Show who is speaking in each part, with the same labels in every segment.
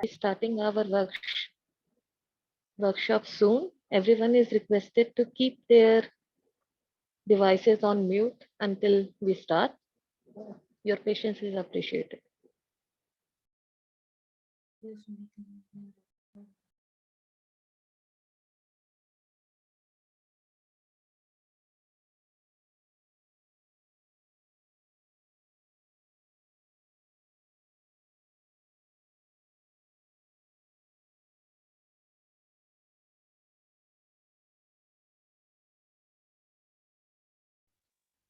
Speaker 1: Starting our workshop soon. Everyone is requested to keep their devices on mute until we start. Your patience is appreciated.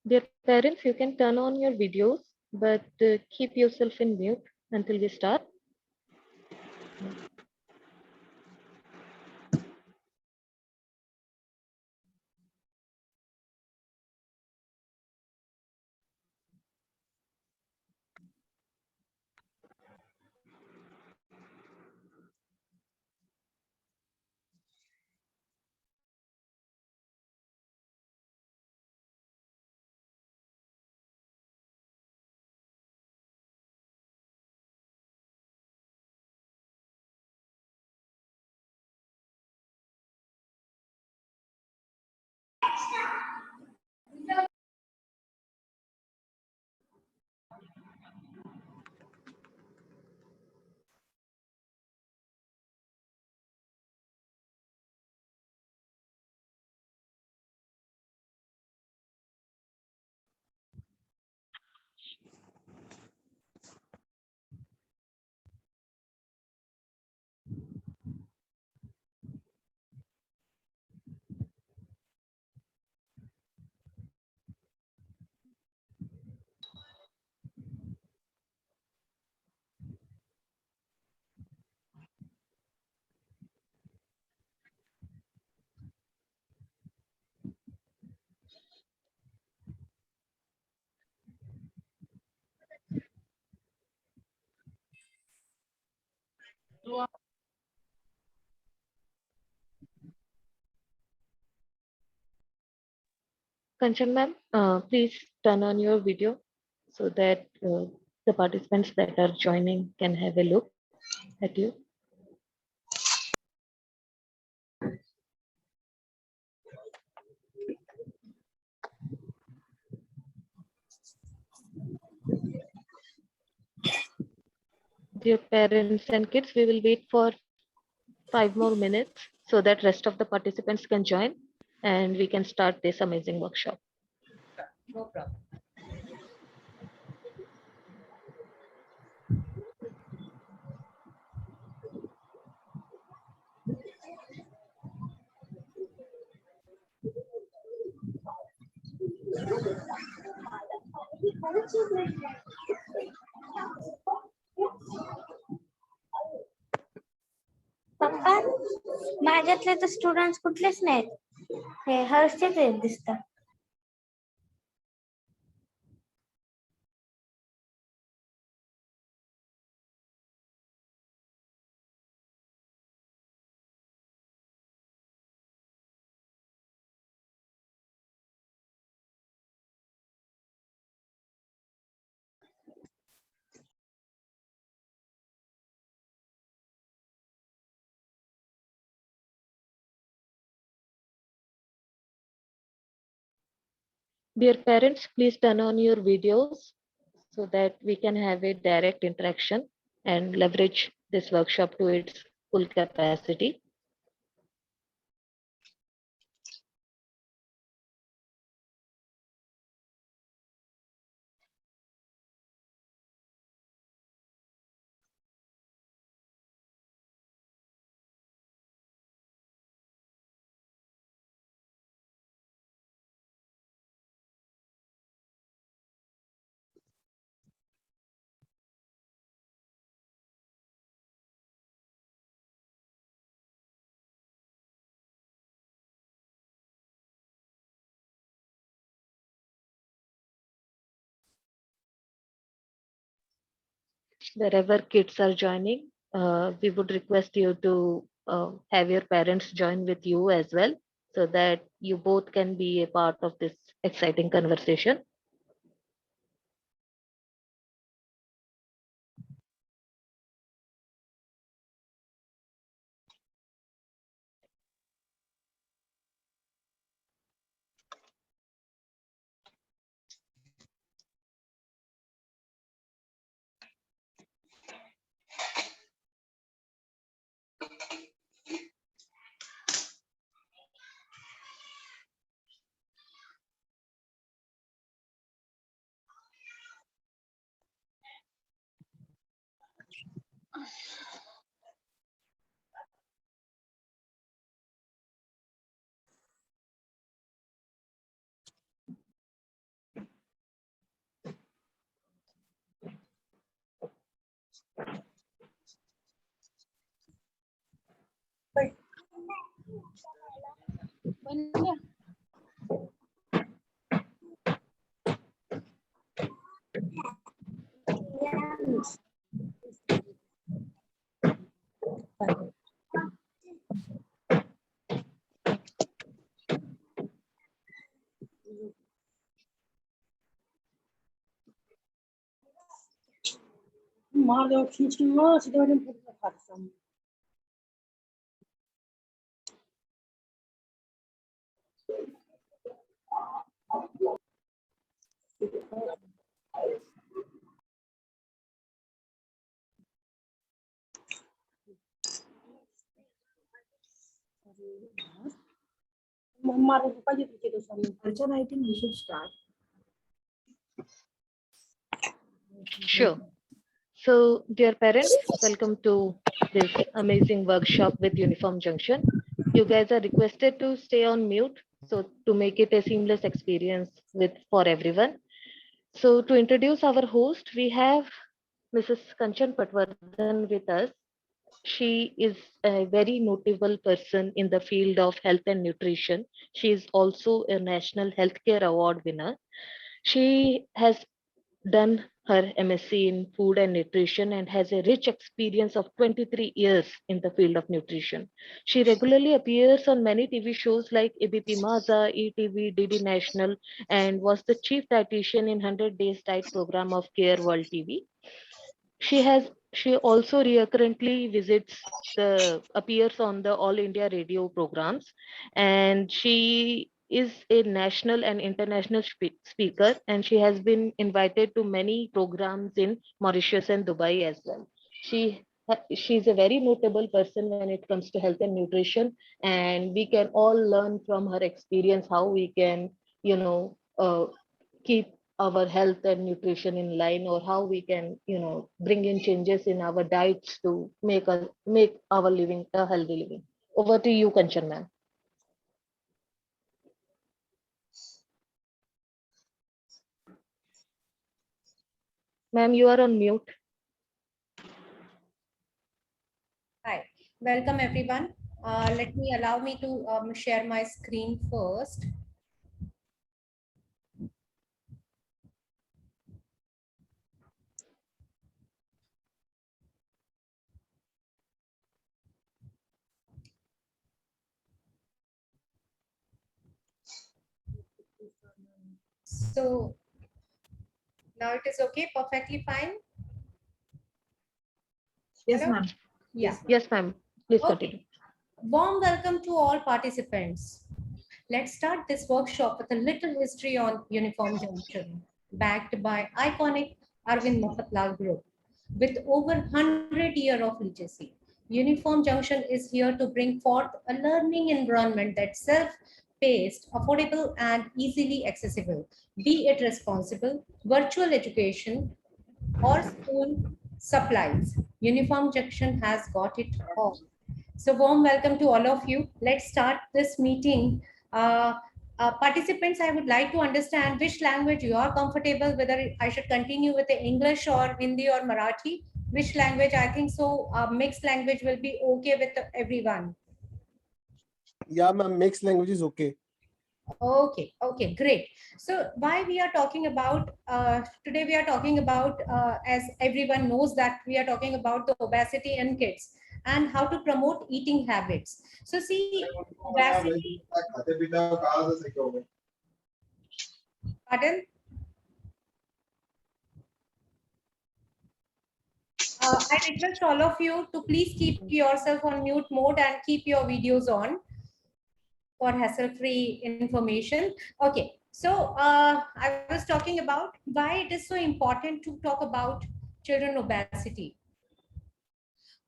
Speaker 1: Dear parents, you can turn on your videos, but keep yourself in mute until we start. Kanchan ma'am, please turn on your video so that the participants that are joining can have a look at you. Dear parents and kids, we will wait for 5 more minutes so that rest of the participants can join and we can start this amazing workshop.
Speaker 2: No problem.
Speaker 3: पप्पा माझ्यातले तर students कुठलेच नाहीत हे हर्षचेच आहेत दिसतात
Speaker 1: Dear parents, please turn on your videos so that we can have a direct interaction and leverage this workshop to its full capacity. Wherever kids are joining, we would request you to have your parents join with you as well so that you both can be a part of this exciting conversation.
Speaker 4: मार दो खींच के मार सीधे वाले में खा सकता मार दो पाजी पीछे तो सामने
Speaker 2: Archana, I think we should start.
Speaker 1: Sure. So, dear parents, welcome to this amazing workshop with Uniform Junction. You guys are requested to stay on mute so to make it a seamless experience for everyone. So, to introduce our host, we have Mrs. Kanchan Patwardhan with us. She is a very notable person in the field of health and nutrition. She is also a National Healthcare Award winner. She has done her MSc in food and nutrition and has a rich experience of 23 years in the field of nutrition. She regularly appears on many TV shows like ABP Maza, ETV, DD National, and was the chief dietitian in 100 Days Diet program of Care World TV. She also recurrently appears on the All India radio programs, and she is a national and international speaker, and she has been invited to many programs in Mauritius and Dubai as well. She's a very notable person when it comes to health and nutrition, and we can all learn from her experience how we can, keep our health and nutrition in line, or how we can bring in changes in our diets to make our living a healthy living. Over to you, Kanchan ma'am. Ma'am, you are on mute.
Speaker 2: Hi, welcome everyone. Let me allow me to share my screen first. So now it is okay, perfectly fine.
Speaker 5: Yes,
Speaker 2: Hello?
Speaker 5: ma'am.
Speaker 2: Yeah.
Speaker 1: Yes, ma'am. Please
Speaker 2: Okay.
Speaker 1: continue.
Speaker 2: Warm welcome to all participants. Let's start this workshop with a little history on Uniform Junction, backed by iconic Arvind Motilal Group. With over 100 years of legacy, Uniform Junction is here to bring forth a learning environment that's self-paced, affordable, and easily accessible, be it responsible, virtual education, or school supplies. Uniform Junction has got it all. So warm welcome to all of you. Let's start this meeting. Participants, I would like to understand which language you are comfortable, whether I should continue with the English or Hindi or Marathi. Which language? I think so mixed language will be okay with everyone.
Speaker 6: Yeah, ma'am, mixed language is okay.
Speaker 2: Okay, great. So why we are talking about, today we are talking about, as everyone knows that we are talking about the obesity in kids and how to promote eating habits. So see, obesity, pardon? I request all of you to please keep yourself on mute mode and keep your videos on for hassle-free information. Okay, so I was talking about why it is so important to talk about children obesity.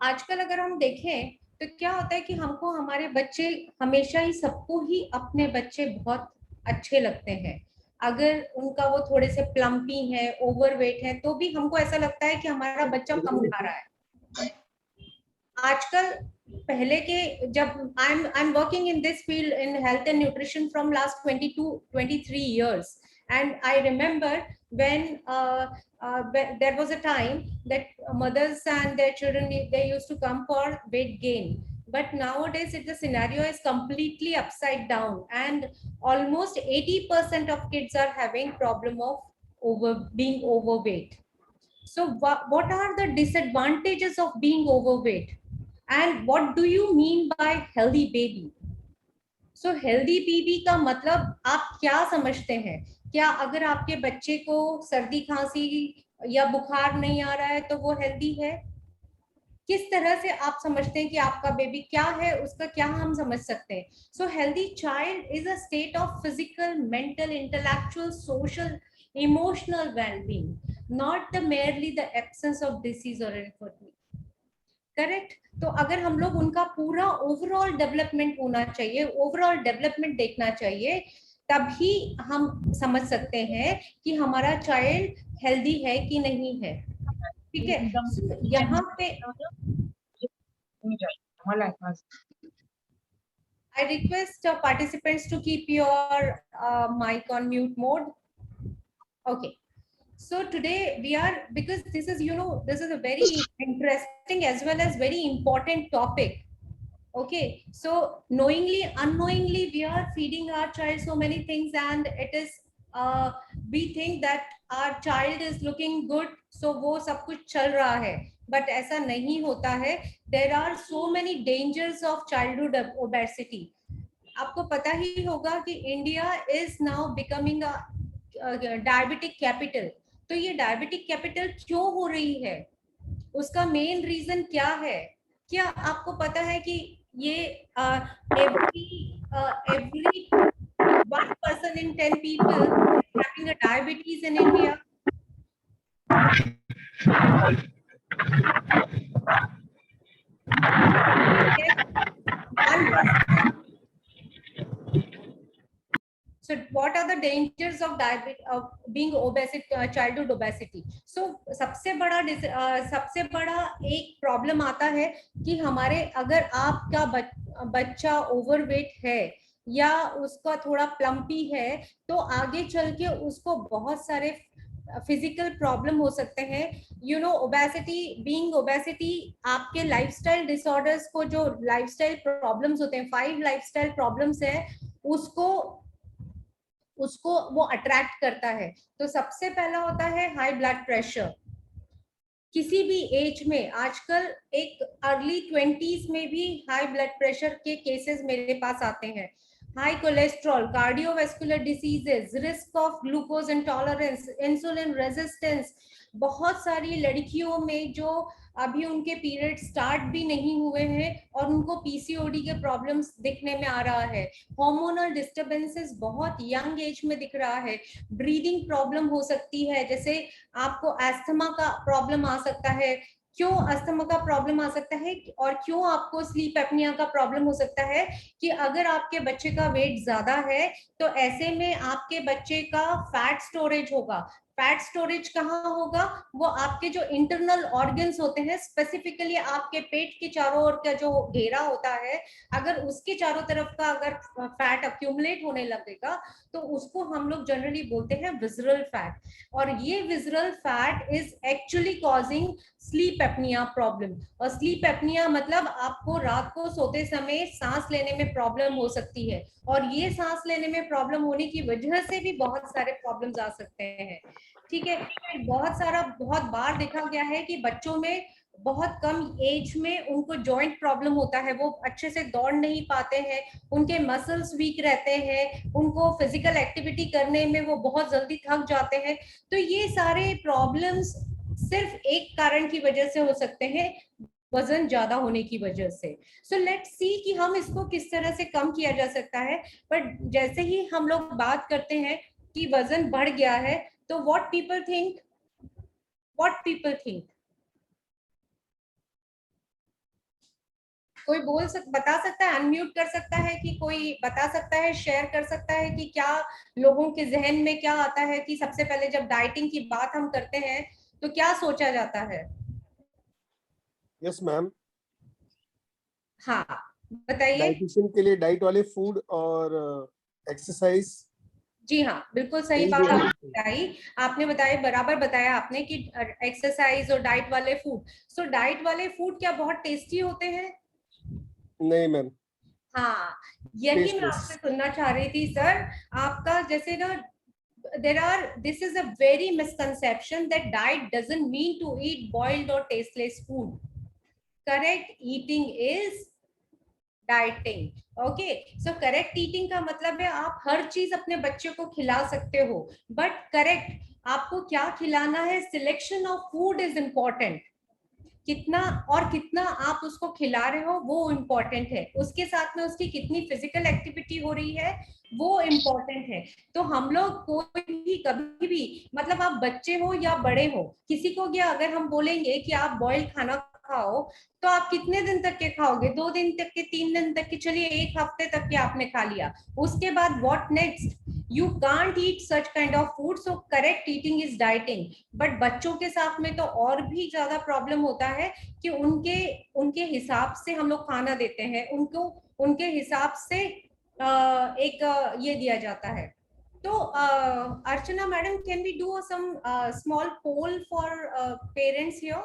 Speaker 2: आजकल अगर हम देखें तो क्या होता है कि हमको हमारे बच्चे हमेशा ही सबको ही अपने बच्चे बहुत अच्छे लगते हैं. अगर उनका वो थोड़े से प्लम्पी है, ओवरवेट है, तो भी हमको ऐसा लगता है कि हमारा बच्चा कम खा रहा है. आजकल पहले के जब I'm working in this field in health and nutrition from last 23 years, and I remember when there was a time that mothers and their children, they used to come for weight gain. but nowadays the scenario is completely upside down, and almost 80% of kids are having problem of being overweight. So what are the disadvantages of being overweight, and what do you mean by healthy baby? So healthy baby का मतलब आप क्या समझते हैं? क्या अगर आपके बच्चे को सर्दी खांसी या बुखार नहीं आ रहा है तो वो हेल्दी है? किस तरह से आप समझते हैं कि आपका बेबी क्या है, उसका क्या हम समझ सकते हैं? So healthy child is a state of physical, mental, intellectual, social, emotional wellbeing, not the merely the absence of disease और इन्फर्टिलिटी। करेक्ट? तो अगर हम लोग उनका पूरा ओवरऑल डेवलपमेंट होना चाहिए, ओवरऑल डेवलपमेंट देखना चाहिए, तभी हम समझ सकते हैं कि हमारा चाइल्ड हेल्दी है कि नहीं है। ठीक है, यहाँ पे I request participants to keep your mic on mute mode. Okay. So today we are, because this is, you know, this is a very interesting as well as very important topic. Okay, so knowingly, unknowingly, we are feeding our child so many things, and it is, we think that our child is looking good, so वो सब कुछ चल रहा है, but ऐसा नहीं होता है. There are so many dangers of childhood obesity. आपको पता ही होगा कि India is now becoming a diabetic capital. तो ये डायबिटिक कैपिटल क्यों हो रही है? उसका मेन रीजन क्या है? क्या आपको पता है कि ये every 1 person in 10 people having a diabetes in India? So what are the dangers of diabetes, of being obesity, childhood obesity? So सबसे बड़ा एक प्रॉब्लम आता है कि हमारे, अगर आपका बच्चा ओवरवेट है या उसका थोड़ा प्लम्पी है, तो आगे चल के उसको बहुत सारे फिजिकल प्रॉब्लम हो सकते हैं. You know, obesity, being obesity आपके लाइफस्टाइल डिसऑर्डर्स को, जो लाइफस्टाइल प्रॉब्लम्स होते हैं, 5 लाइफस्टाइल प्रॉब्लम्स है, उसको वो अट्रैक्ट करता है. तो सबसे पहला होता है हाई ब्लड प्रेशर. किसी भी एज में, आजकल एक अर्ली 20s में भी हाई ब्लड प्रेशर के केसेस मेरे पास आते हैं. High cholesterol, cardiovascular diseases, risk of glucose intolerance, insulin resistance. बहुत सारी लड़कियों में जो अभी उनके पीरियड स्टार्ट भी नहीं हुए हैं और उनको पीसीओडी के प्रॉब्लम्स दिखने में आ रहा है. हार्मोनल डिस्टर्बेंसेस बहुत यंग एज में दिख रहा है. ब्रीदिंग प्रॉब्लम हो सकती है, जैसे आपको अस्थमा का प्रॉब्लम आ सकता है. क्यों अस्थमा का प्रॉब्लम आ सकता है और क्यों आपको स्लीप एपनिया का प्रॉब्लम हो सकता है? कि अगर आपके बच्चे का वेट ज्यादा है तो ऐसे में आपके बच्चे का फैट स्टोरेज होगा. फैट स्टोरेज कहाँ होगा? वो आपके जो इंटरनल ऑर्गन्स होते हैं, स्पेसिफिकली आपके पेट के चारों ओर का जो घेरा होता है, अगर उसके चारों तरफ का अगर फैट अक्यूमुलेट होने लगेगा तो उसको हम लोग जनरली बोलते हैं विसरल फैट. और ये visceral fat is actually causing sleep apnoea problem. और स्लीप एपनिया मतलब आपको रात को सोते समय सांस लेने में प्रॉब्लम हो सकती है, और ये सांस लेने में प्रॉब्लम होने की वजह से भी बहुत सारे प्रॉब्लम्स आ सकते हैं. ठीक है, बहुत बार देखा गया है कि बच्चों में बहुत कम एज में उनको जॉइंट प्रॉब्लम होता है, वो अच्छे से दौड़ नहीं पाते हैं, उनके मसल्स वीक रहते हैं, उनको फिजिकल एक्टिविटी करने में वो बहुत जल्दी थक जाते हैं. तो ये सारे प्रॉब्लम्स सिर्फ एक कारण की वजह से हो सकते हैं, वजन ज्यादा होने की वजह से. सो लेट्स सी कि हम इसको किस तरह से कम किया जा सकता है. बट जैसे ही हम लोग बात करते हैं कि वजन बढ़ गया है, तो what people think, कोई बता सकता है, अनम्यूट कर सकता है, कि कोई बता सकता है, शेयर कर सकता है कि क्या लोगों के जहन में क्या आता है कि सबसे पहले जब डाइटिंग की बात हम करते हैं तो क्या सोचा जाता है?
Speaker 6: Yes ma'am.
Speaker 2: हाँ, बताइए.
Speaker 6: डाइटिशियन के लिए डाइट वाले फूड और एक्सरसाइज.
Speaker 2: जी हाँ, बिल्कुल सही बात आपने बताई. आपने बताया, बराबर बताया आपने कि एक्सरसाइज और डाइट वाले फूड. सो डाइट वाले फूड क्या बहुत टेस्टी होते हैं?
Speaker 6: नहीं मैम,
Speaker 2: हाँ, यही मैं
Speaker 6: Tasteless.
Speaker 2: आपसे सुनना चाह रही थी सर। आपका जैसे ना, this is a very misconception that diet doesn't mean to eat boiled or tasteless food. Correct eating is dieting. Okay, so correct eating का मतलब है आप हर चीज अपने बच्चे को खिला सकते हो, बट करेक्ट आपको क्या खिलाना है, selection of food is important. कितना और कितना आप उसको खिला रहे हो वो इम्पोर्टेंट है, उसके साथ में उसकी कितनी फिजिकल एक्टिविटी हो रही है वो इम्पोर्टेंट है। तो हम लोग कोई भी कभी भी, मतलब आप बच्चे हो या बड़े हो, किसी को क्या अगर हम बोलेंगे कि आप बॉइल्ड खाना खाओ, तो आप कितने दिन तक के खाओगे, 2 दिन तक के, 3 दिन तक के, चलिए 1 हफ्ते तक के आपने खा लिया, उसके बाद what next? You can't eat such kind of food, so correct eating is dieting. But बच्चों के साथ में तो और भी ज्यादा प्रॉब्लम होता है कि उनके उनके हिसाब से हम लोग खाना देते हैं, उनको उनके हिसाब से एक ये दिया जाता है। तो Archana madam, can we do some small poll for parents here?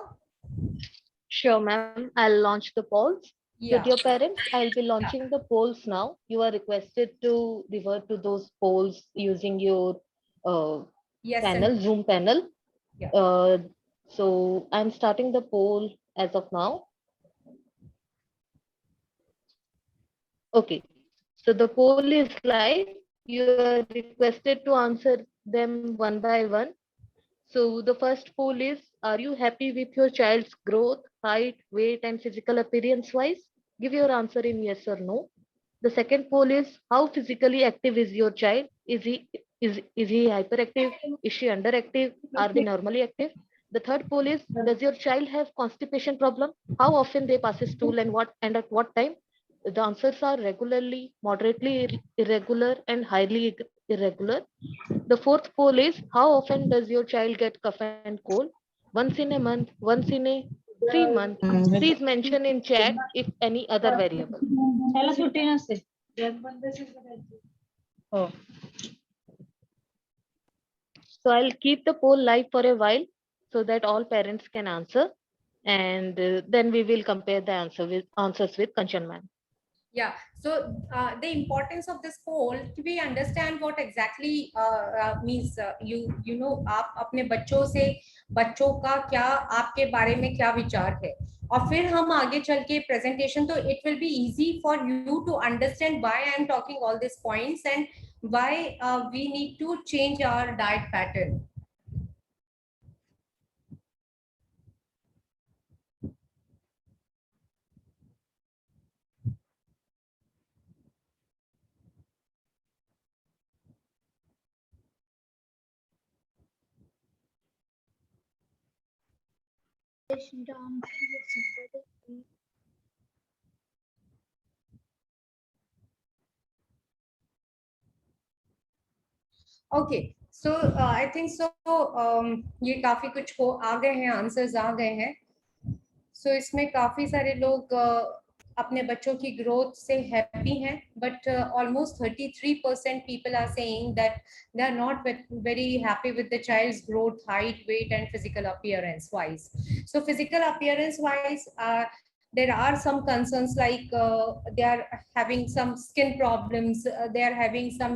Speaker 1: Sure, ma'am. I'll launch the polls.
Speaker 2: Yeah.
Speaker 1: With your parents, I'll be launching the polls now. You are requested to revert to those polls using your
Speaker 2: Yes.
Speaker 1: panel, Zoom panel.
Speaker 2: Yeah.
Speaker 1: So I'm starting the poll as of now. Okay. So the poll is live. You are requested to answer them one by one. So the first poll is, are you happy with your child's growth, height, weight, and physical appearance wise? Give your answer in yes or no. The second poll is, how physically active is your child? Is he hyperactive? Is she underactive? Are they normally active? The third poll is, does your child have constipation problem? How often they pass a stool and at what time? The answers are regularly, moderately irregular, and highly irregular. The fourth poll is, how often does your child get cough and cold? Once in a month, once in a 3 months. Please mention in chat if any other variable. Oh. So I'll keep the poll live for a while so that all parents can answer, and then we will compare the answers with Kanchan ma'am.
Speaker 2: Yeah, so the importance of this poll, to we understand what exactly means, you know आप अपने बच्चों का क्या आपके बारे में क्या विचार है, और फिर हम आगे चल के प्रेजेंटेशन, तो it will be easy for you to understand why I am talking all these points and why we need to change our diet pattern. Okay, so I think so ये काफी कुछ हो आ गए हैं, आंसर्स आ गए हैं। सो इसमें काफी सारे लोग अपने बच्चों की ग्रोथ से हैप्पी हैं, but almost 33% people are saying that they are not very happy with the child's growth, height, weight and physical appearance wise. So physical appearance wise there are some concerns like they are having some skin problems, they are having some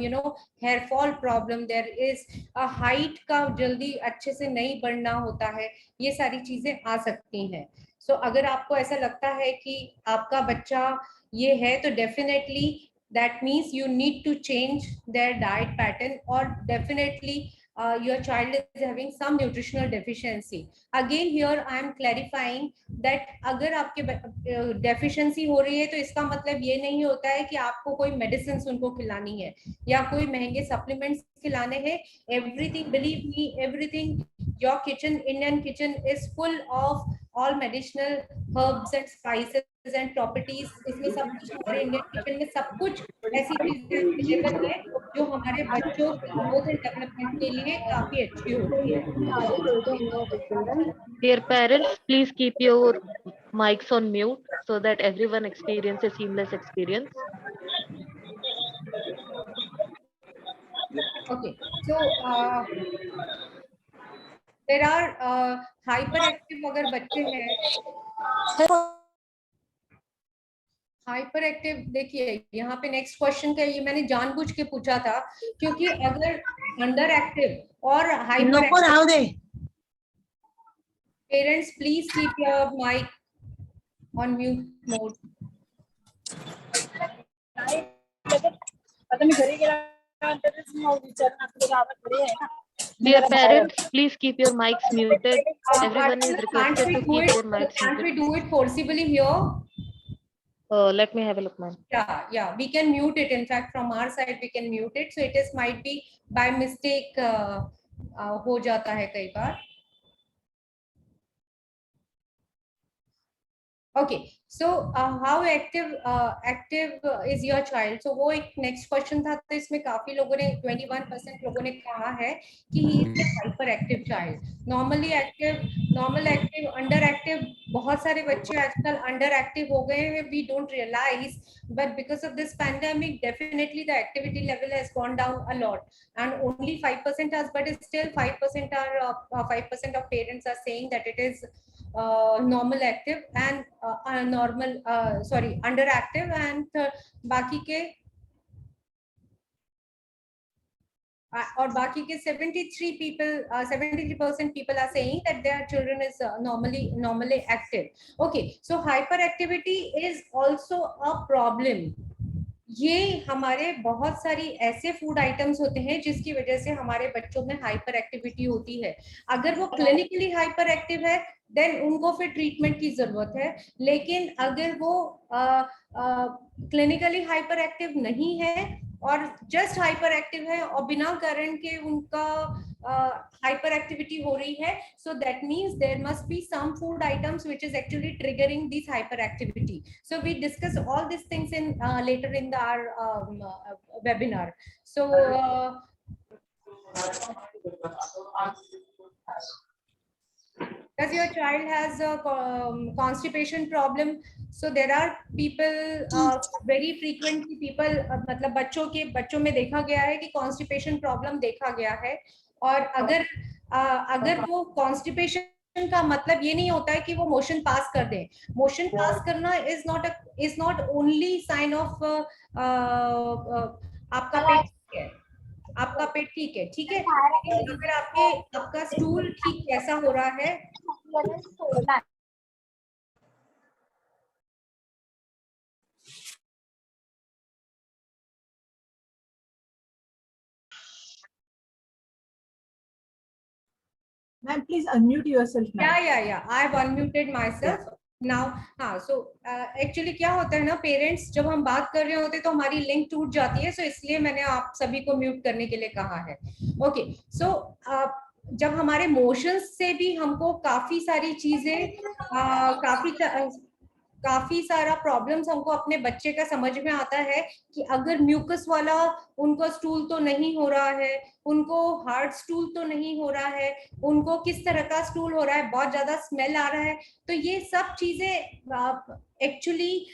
Speaker 2: hair fall problem, there is a height का जल्दी अच्छे से नहीं बढ़ना होता है, ये सारी चीजें आ सकती हैं। सो अगर आपको ऐसा लगता है कि आपका बच्चा ये है, तो definitely that means you need to change their diet pattern, or definitely your child is having some nutritional deficiency. Again here I am clarifying that अगर आपके deficiency हो रही है, तो इसका मतलब ये नहीं होता है कि आपको कोई medicines उनको खिलानी है या कोई महंगे supplements खिलाने हैं। Everything, believe me, everything, your kitchen, Indian kitchen is full of all medicinal herbs and spices and properties. इसमें सब कुछ हमारे इंडियन किचन में सब कुछ ऐसी चीजें अवेलेबल है जो हमारे बच्चों की ग्रोथ एंड डेवलपमेंट के लिए काफी अच्छी होती है।
Speaker 1: Dear parents, please keep your mics on mute so that everyone experiences a seamless experience.
Speaker 2: Okay, so there are hyperactive अगर बच्चे हैं, हाइपर एक्टिव, देखिए यहाँ पे नेक्स्ट क्वेश्चन का, ये मैंने जानबूझ के पूछा था क्योंकि अगर अंडर एक्टिव और हाइपर
Speaker 4: नको राहू दे.
Speaker 2: Parents please keep your mic on mute mode.
Speaker 4: आता मी घरी गेल्यानंतरच मग विचारणार तुला आवाज घरी आहे ना.
Speaker 1: Dear parents, please keep your mics muted. Everyone is
Speaker 2: Can't
Speaker 1: requested
Speaker 2: we
Speaker 1: to
Speaker 2: do
Speaker 1: keep their
Speaker 2: it?
Speaker 1: mics
Speaker 2: Can't we
Speaker 1: muted.
Speaker 2: do it forcibly here?
Speaker 1: Let me have a look, ma'am.
Speaker 2: Yeah, we can mute it. In fact, from our side, we can mute it. So it is might be by mistake हो जाता है कई बार. Okay, so how active is your child? So वो एक next question था, तो इसमें काफी लोगों ने 21% लोगों ने कहा है कि he is a hyperactive child. Normally active, normal active, underactive. बहुत सारे बच्चे आजकल underactive हो गए हैं. We don't realize, but because of this pandemic, definitely the activity level has gone down a lot, and only 5% has, but still 5% are 5% of parents are saying that it is normal active and normal sorry underactive, and बाकी के और बाकी के 73% people are saying that their children is normally active. Okay, so hyperactivity is also a problem. ये हमारे बहुत सारी ऐसे फूड आइटम्स होते हैं जिसकी वजह से हमारे बच्चों में हाइपर एक्टिविटी होती है. अगर वो क्लिनिकली हाइपर एक्टिव है देन उनको फिर ट्रीटमेंट की जरूरत है, लेकिन अगर वो क्लिनिकली हाइपर एक्टिव नहीं है और जस्ट हाइपर एक्टिव है और बिना कारण के उनका हाइपर एक्टिविटी हो रही है, so that means there must be some food items which is actually triggering this hyperactivity. So we discuss all these things in later in our webinar. So does your child has a constipation problem? So there are people very frequently people मतलब बच्चों में देखा गया है कि constipation problem देखा गया है. और अगर वो constipation का मतलब ये नहीं होता है कि वो मोशन पास कर दें. मोशन पास करना is not only sign of आपका पेट ठीक है, आपका पेट ठीक है, ठीक है, अगर आपका स्टूल ठीक कैसा हो रहा है.
Speaker 4: Ma'am, please unmute yourself, ma'am.
Speaker 2: Yeah. I have unmuted myself now. हाँ, so actually क्या होता है ना, पेरेंट्स जब हम बात कर रहे होते हैं तो हमारी लिंक टूट जाती है, so इसलिए मैंने आप सभी को म्यूट करने के लिए कहा है. ओके, सो जब हमारे मोशंस से भी हमको काफी सारी चीजें काफी सारा प्रॉब्लम्स हमको अपने बच्चे का समझ में आता है कि अगर म्यूकस वाला उनको स्टूल तो नहीं हो रहा है, उनको हार्ड स्टूल तो नहीं हो रहा है, उनको किस तरह का स्टूल हो रहा है, बहुत ज्यादा स्मेल आ रहा है, तो ये सब चीजें एक्चुअली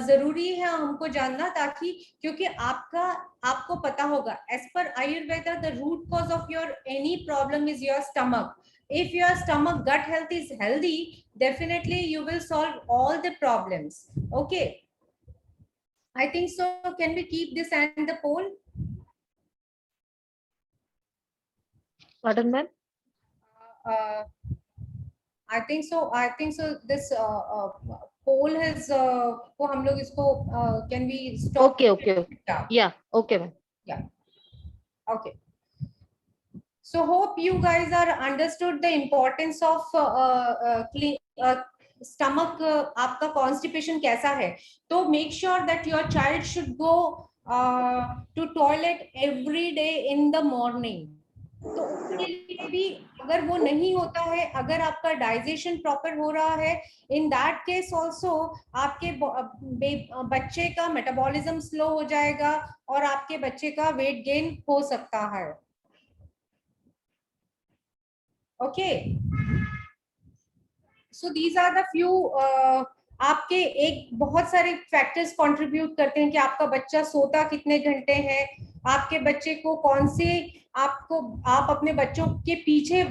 Speaker 2: जरूरी है हमको जानना, ताकि क्योंकि आपको पता होगा as per Ayurveda the root cause of your any problem is your stomach. If your stomach gut health is healthy, definitely you will solve all the problems. Okay, I think so. Can we keep this and the poll?
Speaker 1: Pardon, ma'am?
Speaker 2: I think so. This poll has को हम लोग इसको can we stop?
Speaker 1: Okay. Yeah, okay, ma'am.
Speaker 2: Yeah. Okay. So hope you guys are understood the importance of stomach. आपका constipation कैसा है? तो make sure that your child should go to toilet every day in the morning. तो उसके लिए भी अगर वो नहीं होता है, अगर आपका डाइजेशन प्रॉपर हो रहा है, इन दैट केस ऑल्सो आपके बच्चे का मेटाबॉलिज्म स्लो हो जाएगा और आपके बच्चे का वेट गेन हो सकता है. Okay, so these are the few आपके एक बहुत सारे फैक्टर्स कंट्रीब्यूट करते हैं कि आपका बच्चा सोता कितने घंटे है, आपके बच्चे को कौन से आप अपने बच्चों के पीछे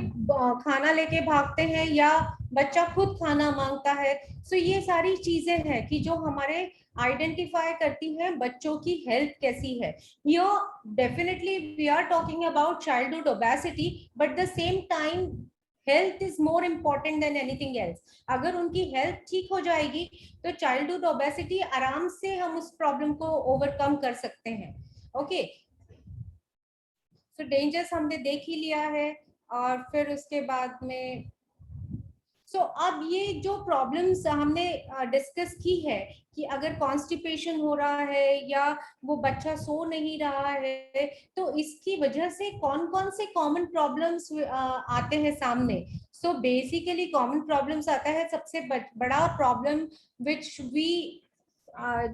Speaker 2: खाना लेके भागते हैं या बच्चा खुद खाना मांगता है. सो ये सारी चीजें हैं कि जो हमारे आइडेंटिफाई करती हैं बच्चों की हेल्थ कैसी है। Here definitely we are talking about childhood obesity, but the same time health is more important than anything else. अगर उनकी हेल्थ ठीक हो जाएगी तो चाइल्डहुड ओबेसिटी आराम से हम उस प्रॉब्लम को ओवरकम कर सकते हैं। ओके, सो डेंजर्स हमने देख ही लिया है, और फिर उसके बाद में अब ये जो प्रॉब्लम्स हमने डिस्कस की है कि अगर कॉन्स्टिपेशन हो रहा है या वो बच्चा सो नहीं रहा है, तो इसकी वजह से कौन कौन से कॉमन प्रॉब्लम्स आते हैं सामने। सो बेसिकली कॉमन प्रॉब्लम्स आता है, सबसे बड़ा प्रॉब्लम विच वी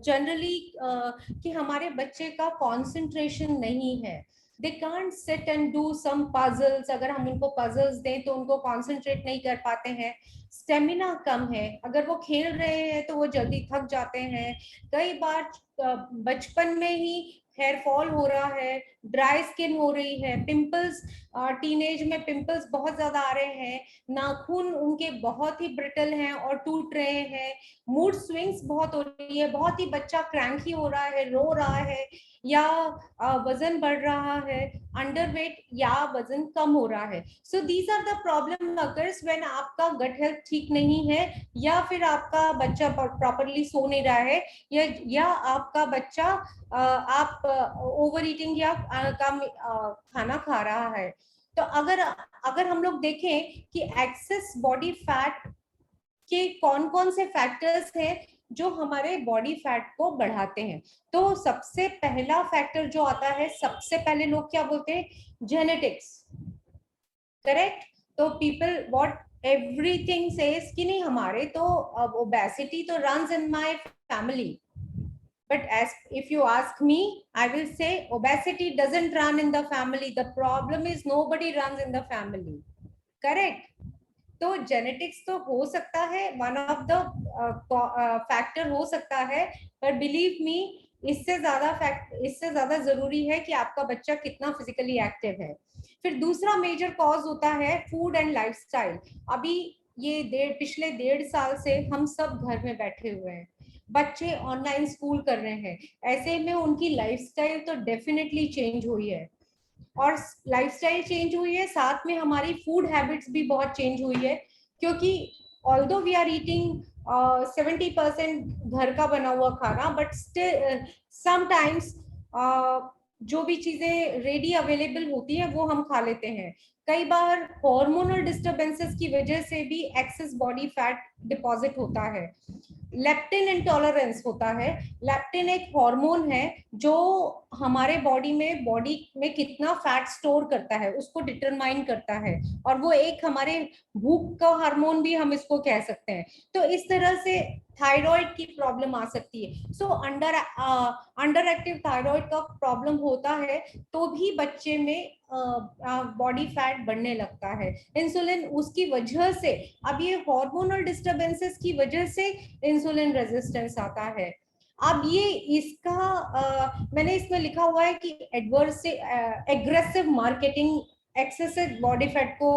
Speaker 2: जनरली कि हमारे बच्चे का कंसंट्रेशन नहीं है। They can't sit and do some puzzles. अगर हम उनको पजल्स दें तो उनको कंसंट्रेट नहीं कर पाते हैं। स्टेमिना कम है, अगर वो खेल रहे हैं तो वो जल्दी थक जाते हैं। कई बार बचपन में ही हेयर फॉल हो रहा है, ड्राई स्किन हो रही है, पिंपल्स, टीनेज में पिंपल्स बहुत ज्यादा आ रहे हैं, नाखून उनके बहुत ही ब्रिटल हैं और टूट रहे हैं, मूड स्विंग्स बहुत हो रही है, बहुत ही बच्चा क्रैंकी हो रहा है, रो रहा है, या वजन बढ़ रहा है, अंडरवेट या वजन कम हो रहा है। So these are the problem occurs when आपका गट हेल्थ ठीक नहीं है, या फिर आपका बच्चा प्रॉपरली सो नहीं रहा है, या आपका बच्चा आप ओवर ईटिंग या कम खाना खा रहा है। तो अगर हम लोग देखें कि एक्सेस बॉडी फैट के कौन कौन से फैक्टर्स हैं जो हमारे बॉडी फैट को बढ़ाते हैं, तो सबसे पहला फैक्टर जो आता है, सबसे पहले लोग क्या बोलते हैं, जेनेटिक्स, करेक्ट। तो पीपल व्हाट एवरीथिंग सेज कि नहीं हमारे तो ओबेसिटी तो runs in my family, but as if you ask me, I will say obesity doesn't run in the family. The problem is nobody runs in the family, correct। तो genetics तो हो सकता है, वन ऑफ द फैक्टर हो सकता है, पर believe me इससे ज्यादा जरूरी है कि आपका बच्चा कितना फिजिकली एक्टिव है। फिर दूसरा मेजर कॉज होता है फूड एंड लाइफस्टाइल। अभी ये पिछले 1.5 साल से हम सब घर में बैठे हुए हैं, बच्चे ऑनलाइन स्कूल कर रहे हैं, ऐसे में उनकी लाइफस्टाइल तो डेफिनेटली चेंज हुई है, और लाइफस्टाइल चेंज हुई है, साथ में हमारी फूड हैबिट्स भी बहुत चेंज हुई है, क्योंकि ऑल्दो वी आर ईटिंग 70% घर का बना हुआ खाना, बट स्टिल समटाइम्स जो भी चीजें रेडी अवेलेबल होती हैं वो हम खा लेते हैं। कई बार हार्मोनल डिस्टरबेंसेस की वजह से भी एक्सेस बॉडी फैट डिपॉजिट होता है। लेप्टिन इंटॉलरेंस होता है। लेप्टिन एक हार्मोन है जो हमारे बॉडी में कितना फैट स्टोर करता है उसको डिटरमाइन करता है, और वो एक हमारे भूख का हार्मोन भी हम इसको कह सकते हैं। तो इस तरह से थायराइड की प्रॉब्लम आ सकती है। सो अंडर एक्टिव थायराइड का प्रॉब्लम होता है तो भी बच्चे में बॉडी फैट बढ़ने लगता है। इंसुलिन उसकी वजह से, अब ये हार्मोनल डिस्टरबेंसेस की वजह से इंसुलिन रेजिस्टेंस आता है। अब ये इसका मैंने इसमें लिखा हुआ है कि एडवर्स से aggressive marketing excessive body fat को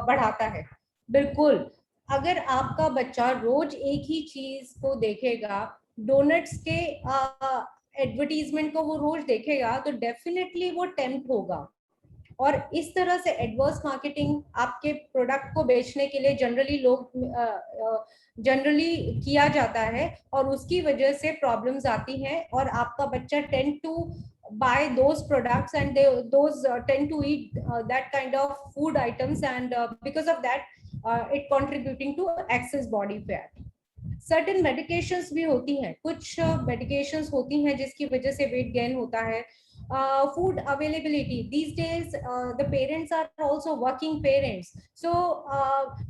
Speaker 2: बढ़ाता है। बिल्कुल, अगर आपका बच्चा रोज एक ही चीज को देखेगा, डोनट्स के एडवर्टीजमेंट को वो रोज देखेगा, तो डेफिनेटली वो टेम्प्ट होगा। और इस तरह से एडवर्स मार्केटिंग आपके प्रोडक्ट को बेचने के लिए जनरली किया जाता है, और उसकी वजह से प्रॉब्लम्स आती हैं, और आपका बच्चा tend to buy those products and those tend to eat that kind of food items, and because of that it contributing to excess body fat। certain medications भी होती हैं, कुछ medications होती हैं जिसकी वजह से weight gain होता है। food availability these days, the parents are also working parents, so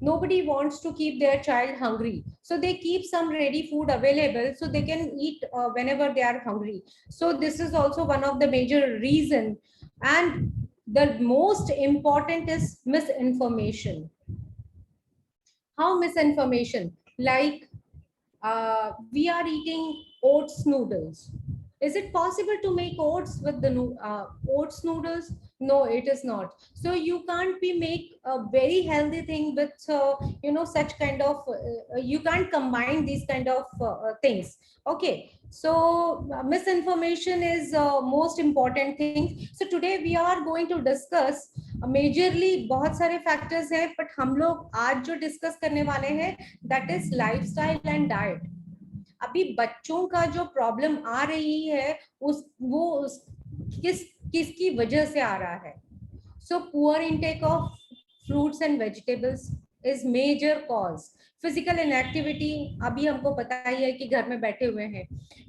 Speaker 2: nobody wants to keep their child hungry, so they keep some ready food available so they can eat whenever they are hungry। So this is also one of the major reason, and the most important is misinformation। How misinformation? Like we are eating oats noodles, Is it possible to make oats with the oats noodles? No, it is not. So you can't be make a very healthy thing with such kind of you can't combine these kind of things. Okay, so misinformation is most important thing. So today we are going to discuss majorly बहुत सारे factors हैं, but हम लोग आज जो discuss करने वाले हैं that is lifestyle and diet. अभी बच्चों का जो प्रॉब्लम आ रही है किसकी वजह से आ रहा है. So poor intake of fruits and vegetables is major cause. Physical inactivity, अभी हमको पता ही है कि घर में बैठे हुए हैं.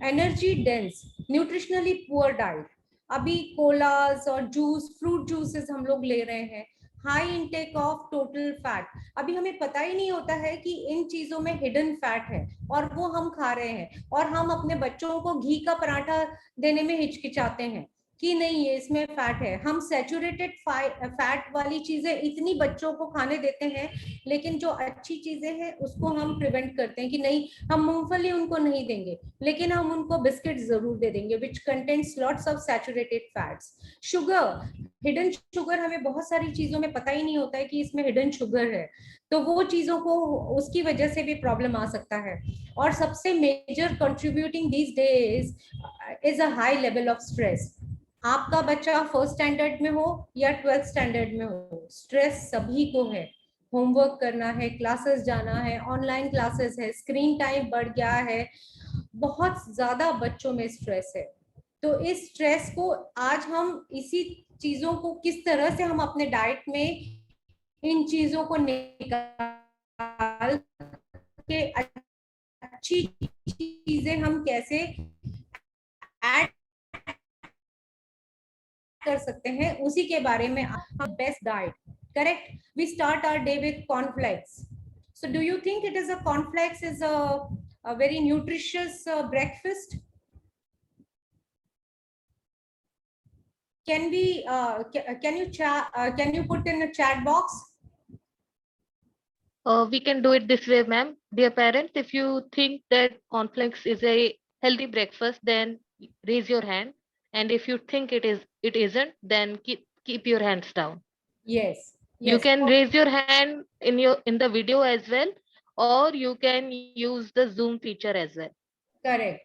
Speaker 2: Energy dense, nutritionally poor diet, अभी कोलास और जूस, फ्रूट जूसेस हम लोग ले रहे हैं. High intake of total fat, अभी हमें पता ही नहीं होता है कि इन चीजों में हिडन फैट है और वो हम खा रहे हैं. और हम अपने बच्चों को घी का पराठा देने में हिचकिचाते हैं कि नहीं ये इसमें फैट है. हम सैचुरेटेड फैट वाली चीजें इतनी बच्चों को खाने देते हैं, लेकिन जो अच्छी चीजें हैं उसको हम प्रिवेंट करते हैं कि नहीं, हम मूंगफली उनको नहीं देंगे, लेकिन हम उनको बिस्किट जरूर दे देंगे which contains lots of saturated fats. Sugar, hidden sugar, हमें बहुत सारी चीजों में पता ही नहीं होता है कि इसमें हिडन शुगर है, तो वो चीजों को उसकी वजह से भी प्रॉब्लम आ सकता है. और सबसे major contributing these days is a high level of stress. आपका बच्चा फर्स्ट स्टैंडर्ड में हो या 12th स्टैंडर्ड में हो, स्ट्रेस सभी को है. होमवर्क करना है, क्लासेस जाना है, ऑनलाइन क्लासेस है, स्क्रीन टाइम बढ़ गया है, बहुत ज्यादा बच्चों में स्ट्रेस है. तो इस स्ट्रेस को आज हम इसी चीजों को किस तरह से हम अपने डाइट में इन चीजों को निकाल के अच्छी चीजें हम कैसे ऐड कर सकते हैं, उसी के बारे में हम best diet. Correct. We start our day with cornflakes. So do you think it is a cornflakes is a very nutritious breakfast? Can we can you put in a chat box?
Speaker 1: We can do it this way, ma'am. Dear parents, if you think that cornflakes is a healthy breakfast, then raise your hand. And if you think it isn't, then keep your hands down.
Speaker 2: Yes.
Speaker 1: You can raise your hand in the video as well, or you can use the Zoom feature as well.
Speaker 2: Correct.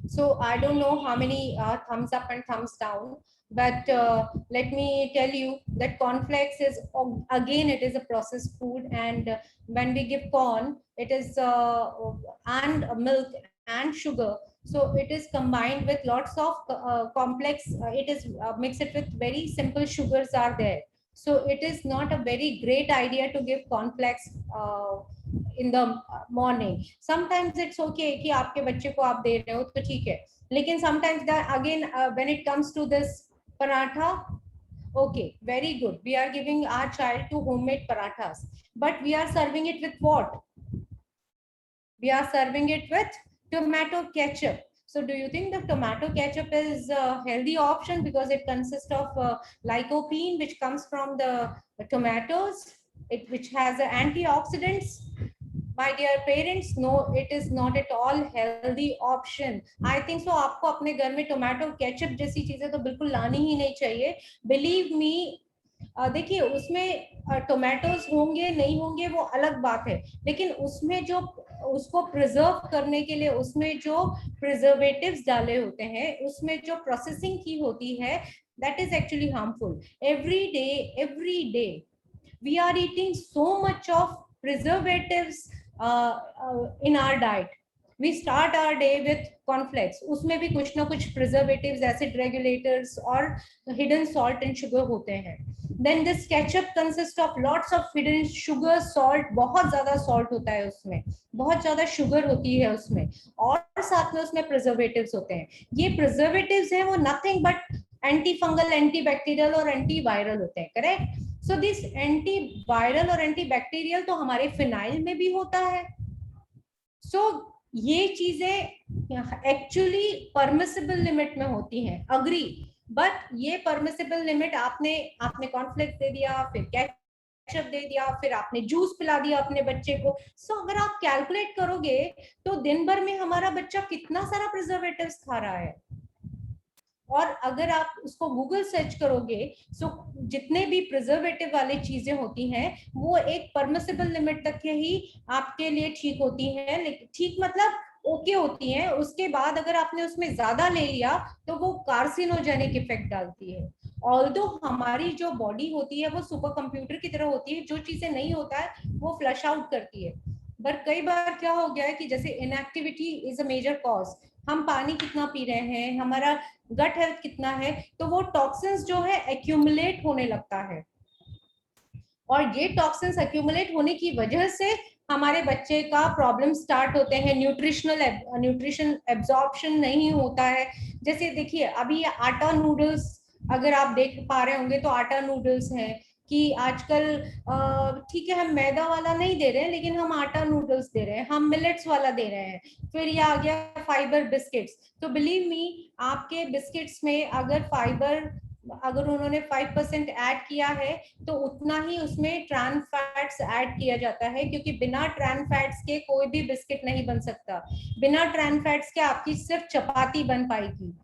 Speaker 2: So I don't know how many thumbs up and thumbs down, but let me tell you that cornflakes is, again, it is a processed food, and when we give corn, it is and milk and sugar, so it is combined with lots of complex, it is mixed with very simple sugars are there. So it is not a very great idea to give cornflakes in the morning. Sometimes it's okay कि आपके बच्चे को आप दे रहे हो तो ठीक है, लेकिन sometimes that again when it comes to this paratha, okay, very good, we are giving our child to homemade parathas, but we are serving it with what? We are serving it with tomato ketchup. So do you think the tomato ketchup is a healthy option because it consists of lycopene, which comes from the tomatoes, which has antioxidants? My dear parents, no, it is not at all healthy option. I think so. आपको अपने घर में tomato ketchup जैसी चीजें तो बिल्कुल लानी ही नहीं चाहिए. Believe me, देखिए उसमें टोमेटोज होंगे नहीं होंगे वो अलग बात है, लेकिन उसमें जो उसको प्रिजर्व करने के लिए उसमें जो प्रिजर्वेटिव्स डाले होते हैं, उसमें जो प्रोसेसिंग की होती है, that is actually harmful. Every day we are eating so much of preservatives in our diet. We start our day with cornflakes, उसमें भी कुछ ना कुछ preservatives, acid regulators और hidden salt and sugar होते हैं. Then this ketchup consists of lots of hidden sugar, salt, बहुत ज्यादा salt होता है उसमें, बहुत ज्यादा sugar होती है उसमें, और साथ में उसमें preservatives होते हैं. ये preservatives हैं वो nothing but antifungal, antibacterial और antiviral होते हैं. Correct? So this antiviral और antibacterial तो हमारे फिनाइल में भी होता है. So ये चीजें एक्चुअली परमिसिबल लिमिट में होती हैं, अग्री, बट ये परमिसिबल लिमिट आपने कॉर्नफ्लेक्स दे दिया, फिर केचप दे दिया, फिर आपने जूस पिला दिया अपने बच्चे को। सो अगर आप कैलकुलेट करोगे तो दिन भर में हमारा बच्चा कितना सारा प्रिजर्वेटिव्स खा रहा है। और अगर आप उसको गूगल सर्च करोगे सो जितने भी प्रिजर्वेटिव वाली चीजें होती हैं वो एक परमिसिबल लिमिट तक के ही आपके लिए ठीक होती हैं, लेकिन ठीक मतलब ओके होती हैं। उसके बाद अगर आपने उसमें ज्यादा ले लिया तो वो कार्सिनोजेनिक इफेक्ट डालती है। ऑल्दो हमारी जो बॉडी होती है वो सुपर कंप्यूटर की तरह होती है, जो चीजें नहीं होता है वो फ्लश आउट करती है। बट कई बार क्या हो गया है कि जैसे inactivity is a major cause, हम पानी कितना पी रहे हैं, हमारा गट हेल्थ कितना है, तो वो टॉक्सिन्स जो है एक्यूमुलेट होने लगता है। और ये टॉक्सिन्स एक्यूमुलेट होने की वजह से हमारे बच्चे का प्रॉब्लम स्टार्ट होते हैं। न्यूट्रिशन एब्जॉर्प्शन नहीं होता है। जैसे देखिए अभी आटा नूडल्स अगर आप देख पा रहे होंगे तो आटा नूडल्स हैं कि आजकल ठीक है हम मैदा वाला नहीं दे रहे हैं लेकिन हम आटा नूडल्स दे रहे हैं, हम मिलेट्स वाला दे रहे हैं। फिर ये आ गया फाइबर बिस्किट्स। तो बिलीव मी आपके बिस्किट्स में अगर उन्होंने 5% ऐड किया है तो उतना ही उसमें ट्रांस फैट्स ऐड किया जाता है, क्योंकि बिना ट्रांस फैट्स के कोई भी बिस्किट नहीं बन सकता। बिना ट्रांस फैट्स के आपकी सिर्फ चपाती बन पाएगी।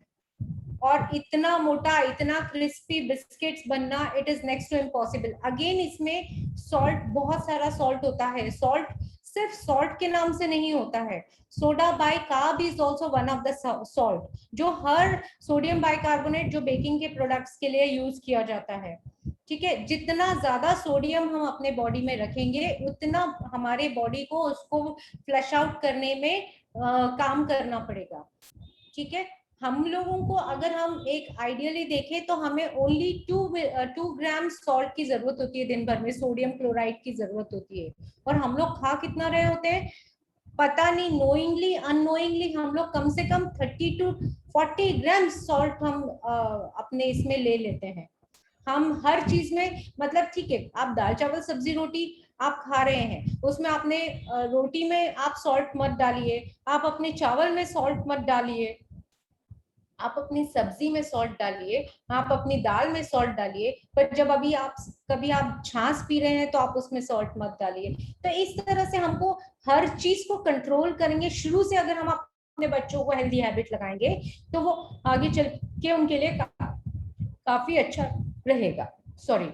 Speaker 2: और इतना मोटा इतना क्रिस्पी बिस्किट्स बनना it is next to impossible. Again इसमें सॉल्ट, बहुत सारा सॉल्ट होता है। सॉल्ट सिर्फ सॉल्ट के नाम से नहीं होता है, soda bicarb is also one of the salt, जो हर सोडियम बाइकार्बोनेट जो बेकिंग के प्रोडक्ट्स के लिए यूज किया जाता है। ठीक है, जितना ज्यादा सोडियम हम अपने बॉडी में रखेंगे उतना हमारे बॉडी को उसको फ्लश आउट करने में काम करना पड़ेगा। ठीक है, हम लोगों को अगर हम एक आइडियली देखें तो हमें ओनली 2 ग्राम सॉल्ट की जरूरत होती है दिन भर में, सोडियम क्लोराइड की जरूरत होती है। और हम लोग खा कितना रहे होते हैं पता नहीं, नोइंगली अननोइंगली हम लोग कम से कम 30 to 40 ग्राम सॉल्ट हम अपने इसमें ले लेते हैं। हम हर चीज में, मतलब ठीक है आप दाल चावल सब्जी रोटी आप खा रहे हैं, उसमें आपने रोटी में आप सॉल्ट मत डालिए, आप अपने चावल में सॉल्ट मत डालिए, आप अपनी सब्जी में सॉल्ट डालिए, आप अपनी दाल में सॉल्ट डालिए, पर जब कभी आप छाछ पी रहे हैं तो आप उसमें सॉल्ट मत डालिए। तो इस तरह से हमको हर चीज को कंट्रोल करेंगे शुरू से। अगर हम अपने बच्चों को हेल्दी हैबिट लगाएंगे तो वो आगे चल के उनके लिए काफी अच्छा रहेगा। सॉरी।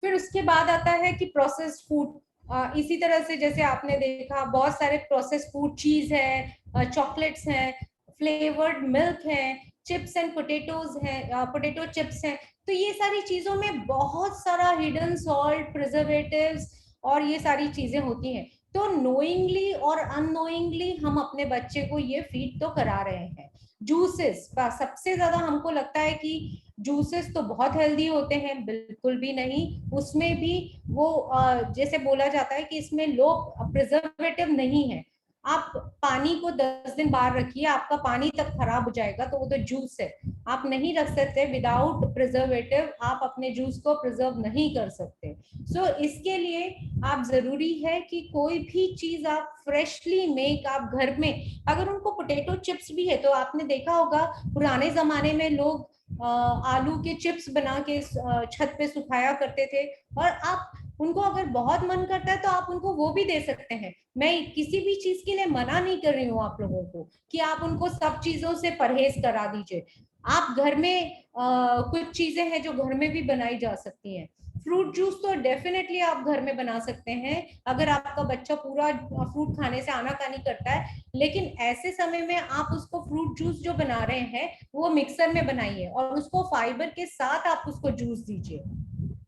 Speaker 2: फिर उसके बाद आता है कि प्रोसेस्ड फूड। इसी तरह से जैसे आपने देखा बहुत सारे प्रोसेस्ड फूड, चीज है, चॉकलेट्स हैं, फ्लेवर्ड मिल्क है, चिप्स एंड पोटैटोज हैं, पोटैटो चिप्स हैं। तो ये सारी चीजों में बहुत सारा हिडन सॉल्ट, प्रिजर्वेटिव्स और ये सारी चीजें होती हैं। तो नोइंगली और अननोइंगली हम अपने बच्चे को ये फीड तो करा रहे हैं। जूसेस, सबसे ज्यादा हमको लगता है कि जूसेस तो बहुत हेल्दी होते हैं, बिल्कुल भी नहीं। उसमें भी वो जैसे बोला जाता है कि इसमें लो प्रिजर्वेटिव नहीं है। आप पानी को 10 दिन बाहर रखिए, आपका पानी तक खराब हो जाएगा, तो वो तो जूस है। आप नहीं रख सकते विदाउट प्रिजर्वेटिव, आप अपने जूस को प्रिजर्व नहीं कर सकते। सो इसके लिए आप जरूरी है कि कोई भी चीज आप फ्रेशली मेक, आप घर में, अगर उनको पोटैटो चिप्स भी है तो आपने देखा होगा पुराने जमाने में लोग आलू के चिप्स बना के छत पे सुखाया करते थे। और आप उनको अगर बहुत मन करता है तो आप उनको वो भी दे सकते हैं। मैं किसी भी चीज के लिए मना नहीं कर रही हूँ आप लोगों को कि आप उनको सब चीजों से परहेज करा दीजिए। आप घर में कुछ चीजें हैं जो घर में भी बनाई जा सकती हैं। फ्रूट जूस तो डेफिनेटली आप घर में बना सकते हैं अगर आपका बच्चा पूरा फ्रूट खाने से आनाकानी करता है। लेकिन ऐसे समय में आप उसको फ्रूट जूस जो बना रहे हैं वो मिक्सर में बनाइए और उसको फाइबर के साथ आप उसको जूस दीजिए।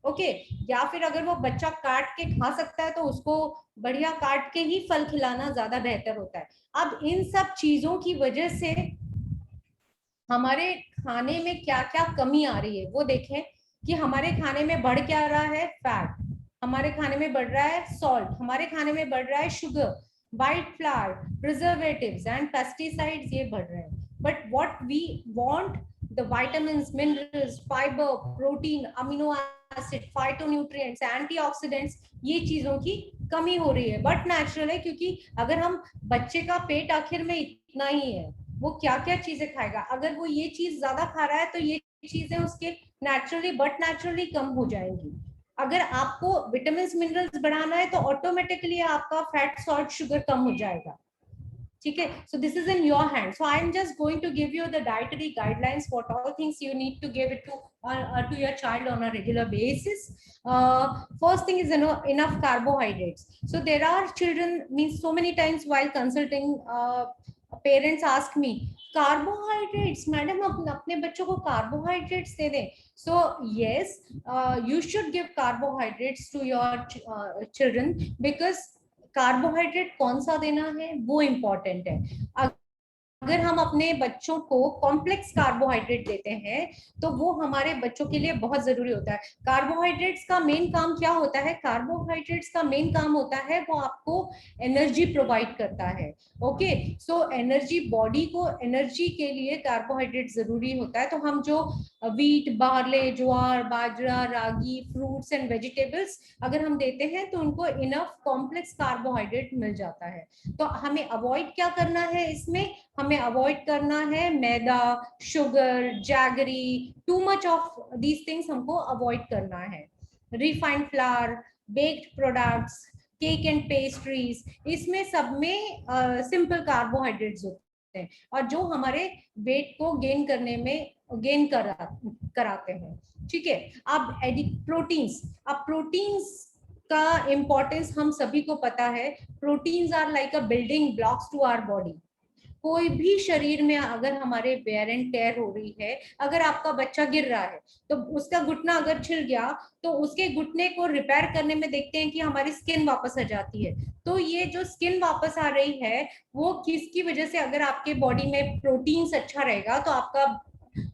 Speaker 2: ओके, या फिर अगर वो बच्चा काट के खा सकता है तो उसको बढ़िया काट के ही फल खिलाना ज्यादा बेहतर होता है। अब इन सब चीजों की वजह से हमारे खाने में क्या क्या कमी आ रही है वो देखें कि हमारे खाने में बढ़ क्या रहा है, फैट, हमारे खाने में बढ़ रहा है सॉल्ट, हमारे खाने में बढ़ रहा है sugar, white flour, preservatives and pesticides, ये बढ़ रहे हैं। But what we want, the vitamins, minerals, fibre, protein, amino acid, phytonutrients, antioxidants, ये चीजों की कमी हो रही है। बट नेचुरल है, क्योंकि अगर हम बच्चे का पेट आखिर में इतना ही है, वो क्या क्या चीजें खाएगा, अगर वो ये चीज ज्यादा खा रहा है तो ये चीजें उसके नेचुरली कम हो जाएंगी। अगर आपको विटामिन मिनरल्स बढ़ाना है तो ऑटोमेटिकली आपका फैट, सॉल्ट, शुगर कम हो जाएगा, ठीक है. So this is in your hand. So I'm just going to give you the dietary guidelines, what all things you need to give it to your child on a regular basis. First thing is enough carbohydrates. So there are children, means so many times while consulting, parents ask me, carbohydrates madam, अपने बच्चों को carbohydrates दे दें. So yes, you should give carbohydrates to your children, because carbohydrate कौन सा देना है वो important है. अगर हम अपने बच्चों को कॉम्प्लेक्स कार्बोहाइड्रेट देते हैं तो वो हमारे बच्चों के लिए बहुत जरूरी होता है. कार्बोहाइड्रेट्स का मेन काम क्या होता है? कार्बोहाइड्रेट्स का मेन काम होता है वो आपको एनर्जी प्रोवाइड करता है. ओके, सो एनर्जी, बॉडी को एनर्जी के लिए कार्बोहाइड्रेट जरूरी होता है. तो हम जो wheat, barley, jowar, bajra, ragi, fruits and vegetables अगर हम देते हैं तो उनको इनफ कॉम्प्लेक्स कार्बोहाइड्रेट मिल जाता है. तो हमें अवॉइड क्या करना है इसमें? हमें अवॉइड करना है maida, sugar, jaggery, too much of these things हमको अवॉइड करना है. Refined flour, baked products, cake and pastries, इसमें सब में सिंपल कार्बोहाइड्रेट्स होते हैं और जो हमारे वेट को गेन करने में कराते हैं. ठीक है. अब प्रोटीन्स, अब प्रोटीन्स का इंपॉर्टेंस हम सभी को पता है. Proteins are like a building blocks to our body. कोई भी शरीर में अगर हमारे वेयर एंड टेयर हो रही है, अगर आपका बच्चा गिर रहा है तो उसका घुटना अगर छिल गया तो उसके घुटने को रिपेयर करने में देखते हैं कि हमारी स्किन वापस आ जाती है. तो ये जो स्किन वापस आ रही है वो किसकी वजह से? अगर आपके बॉडी में प्रोटीन्स अच्छा रहेगा तो आपका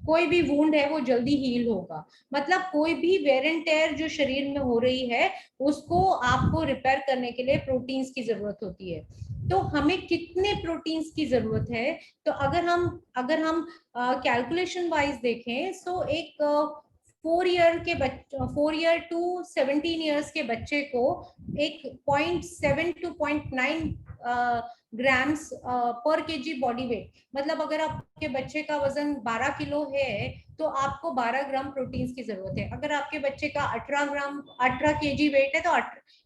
Speaker 2: कोई भी वुंड है वो जल्दी हील होगा. मतलब कोई भी वेयर एंड टेयर जो शरीर में हो रही है उसको आपको रिपेयर करने के लिए प्रोटीन्स की जरूरत होती है. तो हमें कितने प्रोटीन्स की जरूरत है? तो अगर हम कैलकुलेशन वाइज देखें तो एक 4 ईयर टू 17 ईयर्स के बच्चे को एक 0.7 to 0.9 ग्राम्स पर केजी बॉडी वेट, मतलब अगर आपके बच्चे का वजन 12 किलो है तो आपको 12 ग्राम प्रोटीन्स की जरूरत है. अगर आपके बच्चे का 18 केजी वेट है तो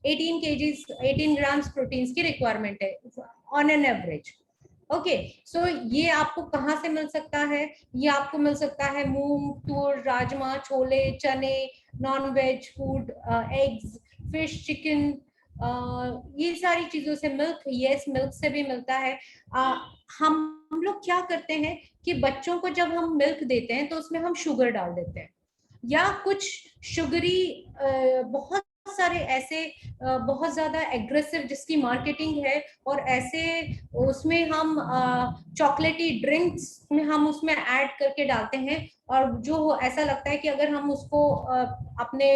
Speaker 2: 18 ग्राम्स प्रोटीन्स की रिक्वायरमेंट है ऑन एन एवरेज. ओके, सो ये आपको कहाँ से मिल सकता है? ये आपको मिल सकता है मूंग, तूर, rajma, chole, chane, non veg food, eggs, fish, chicken, ये सारी चीजों से. मिल्क, यस, मिल्क से भी मिलता है. हम लोग क्या करते हैं कि बच्चों को जब हम मिल्क देते हैं तो उसमें हम शुगर डाल देते हैं या कुछ शुगरी बहुत सारे ऐसे बहुत ज्यादा एग्रेसिव जिसकी मार्केटिंग है और ऐसे उसमें हम चॉकलेटी ड्रिंक्स में हम उसमें ऐड करके डालते हैं और जो ऐसा लगता है कि अगर हम उसको अपने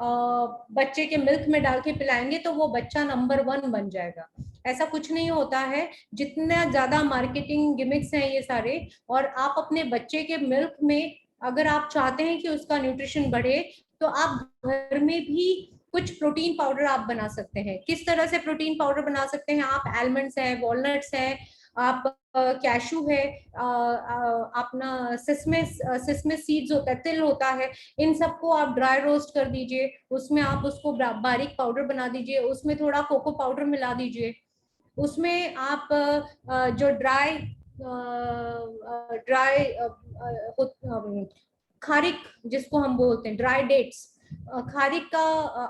Speaker 2: बच्चे के मिल्क में डाल के पिलाएंगे तो वो बच्चा नंबर 1 बन जाएगा. ऐसा कुछ नहीं होता है. जितना ज्यादा मार्केटिंग गिमिक्स हैं ये सारे, और आप अपने बच्चे के मिल्क में अगर आप चाहते हैं कि उसका न्यूट्रिशन बढ़े तो आप घर में भी कुछ प्रोटीन पाउडर आप बना सकते हैं. किस तरह से प्रोटीन पाउडर बना सकते हैं? आप आलमंड्स है, वॉलनट्स है, आप कैशू है, अपना सिसमे सीड्स होता है, तिल होता है, इन सबको आप ड्राई रोस्ट कर दीजिए. उसमें आप उसको बारीक पाउडर बना दीजिए. उसमें थोड़ा कोको पाउडर मिला दीजिए. उसमें आप जो ड्राई खारिक जिसको हम बोलते हैं, ड्राई डेट्स, खारिक का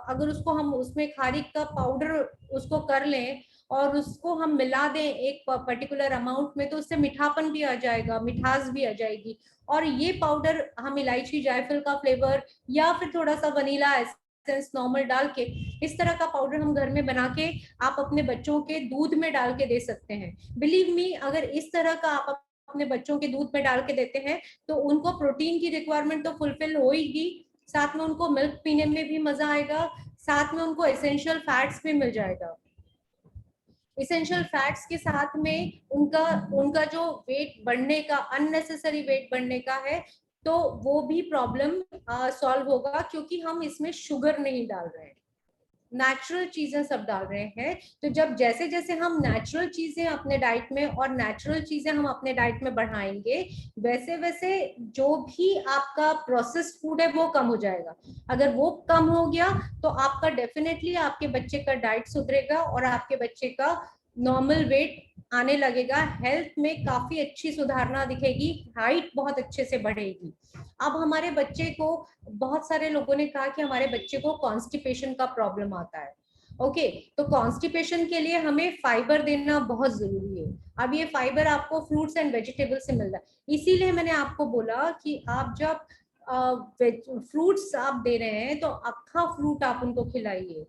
Speaker 2: अगर उसको हम उसमें खारिक का पाउडर उसको कर लें और उसको हम मिला दें एक पर्टिकुलर अमाउंट में तो उससे मीठापन भी आ जाएगा, मिठास भी आ जाएगी. और ये पाउडर हम इलायची, जायफल का फ्लेवर या फिर थोड़ा सा वनीला एसेंस नॉर्मल डाल के, इस तरह का पाउडर हम घर में बना के आप अपने बच्चों के दूध में डाल के दे सकते हैं. बिलीव मी, अगर इस तरह का आप अपने बच्चों के दूध में डाल के देते हैं तो उनको प्रोटीन की रिक्वायरमेंट तो फुलफिल होगी, साथ में उनको मिल्क पीने में भी मजा आएगा, साथ में उनको एसेंशियल फैट्स भी मिल जाएगा. एसेंशियल फैट्स के साथ में उनका जो वेट बढ़ने का, अननेसेसरी वेट बढ़ने का है तो वो भी प्रॉब्लम सॉल्व होगा क्योंकि हम इसमें शुगर नहीं डाल रहे हैं. नेचुरल चीजें सब डाल रहे हैं। तो जब जैसे जैसे हम नेचुरल चीजें अपने डाइट में और नेचुरल चीजें हम अपने डाइट में बढ़ाएंगे, वैसे वैसे जो भी आपका प्रोसेस्ड फूड है वो कम हो जाएगा। अगर वो कम हो गया तो आपका डेफिनेटली आपके बच्चे का डाइट सुधरेगा और आपके बच्चे का नॉर्मल वेट आने लगेगा, हेल्थ में काफी अच्छी सुधारना दिखेगी, हाइट बहुत अच्छे से बढ़ेगी। अब हमारे बच्चे को, बहुत सारे लोगों ने कहा कि हमारे बच्चे को कॉन्स्टिपेशन का प्रॉब्लम आता है। ओके, तो कॉन्स्टिपेशन के लिए हमें फाइबर देना बहुत जरूरी है। अब ये फाइबर आपको फ्रूट्स एंड वेजिटेबल से मिल रहा है, इसीलिए मैंने आपको बोला कि आप जब फ्रूट्स आप दे रहे हैं तो अक्खा फ्रूट आप उनको खिलाइए,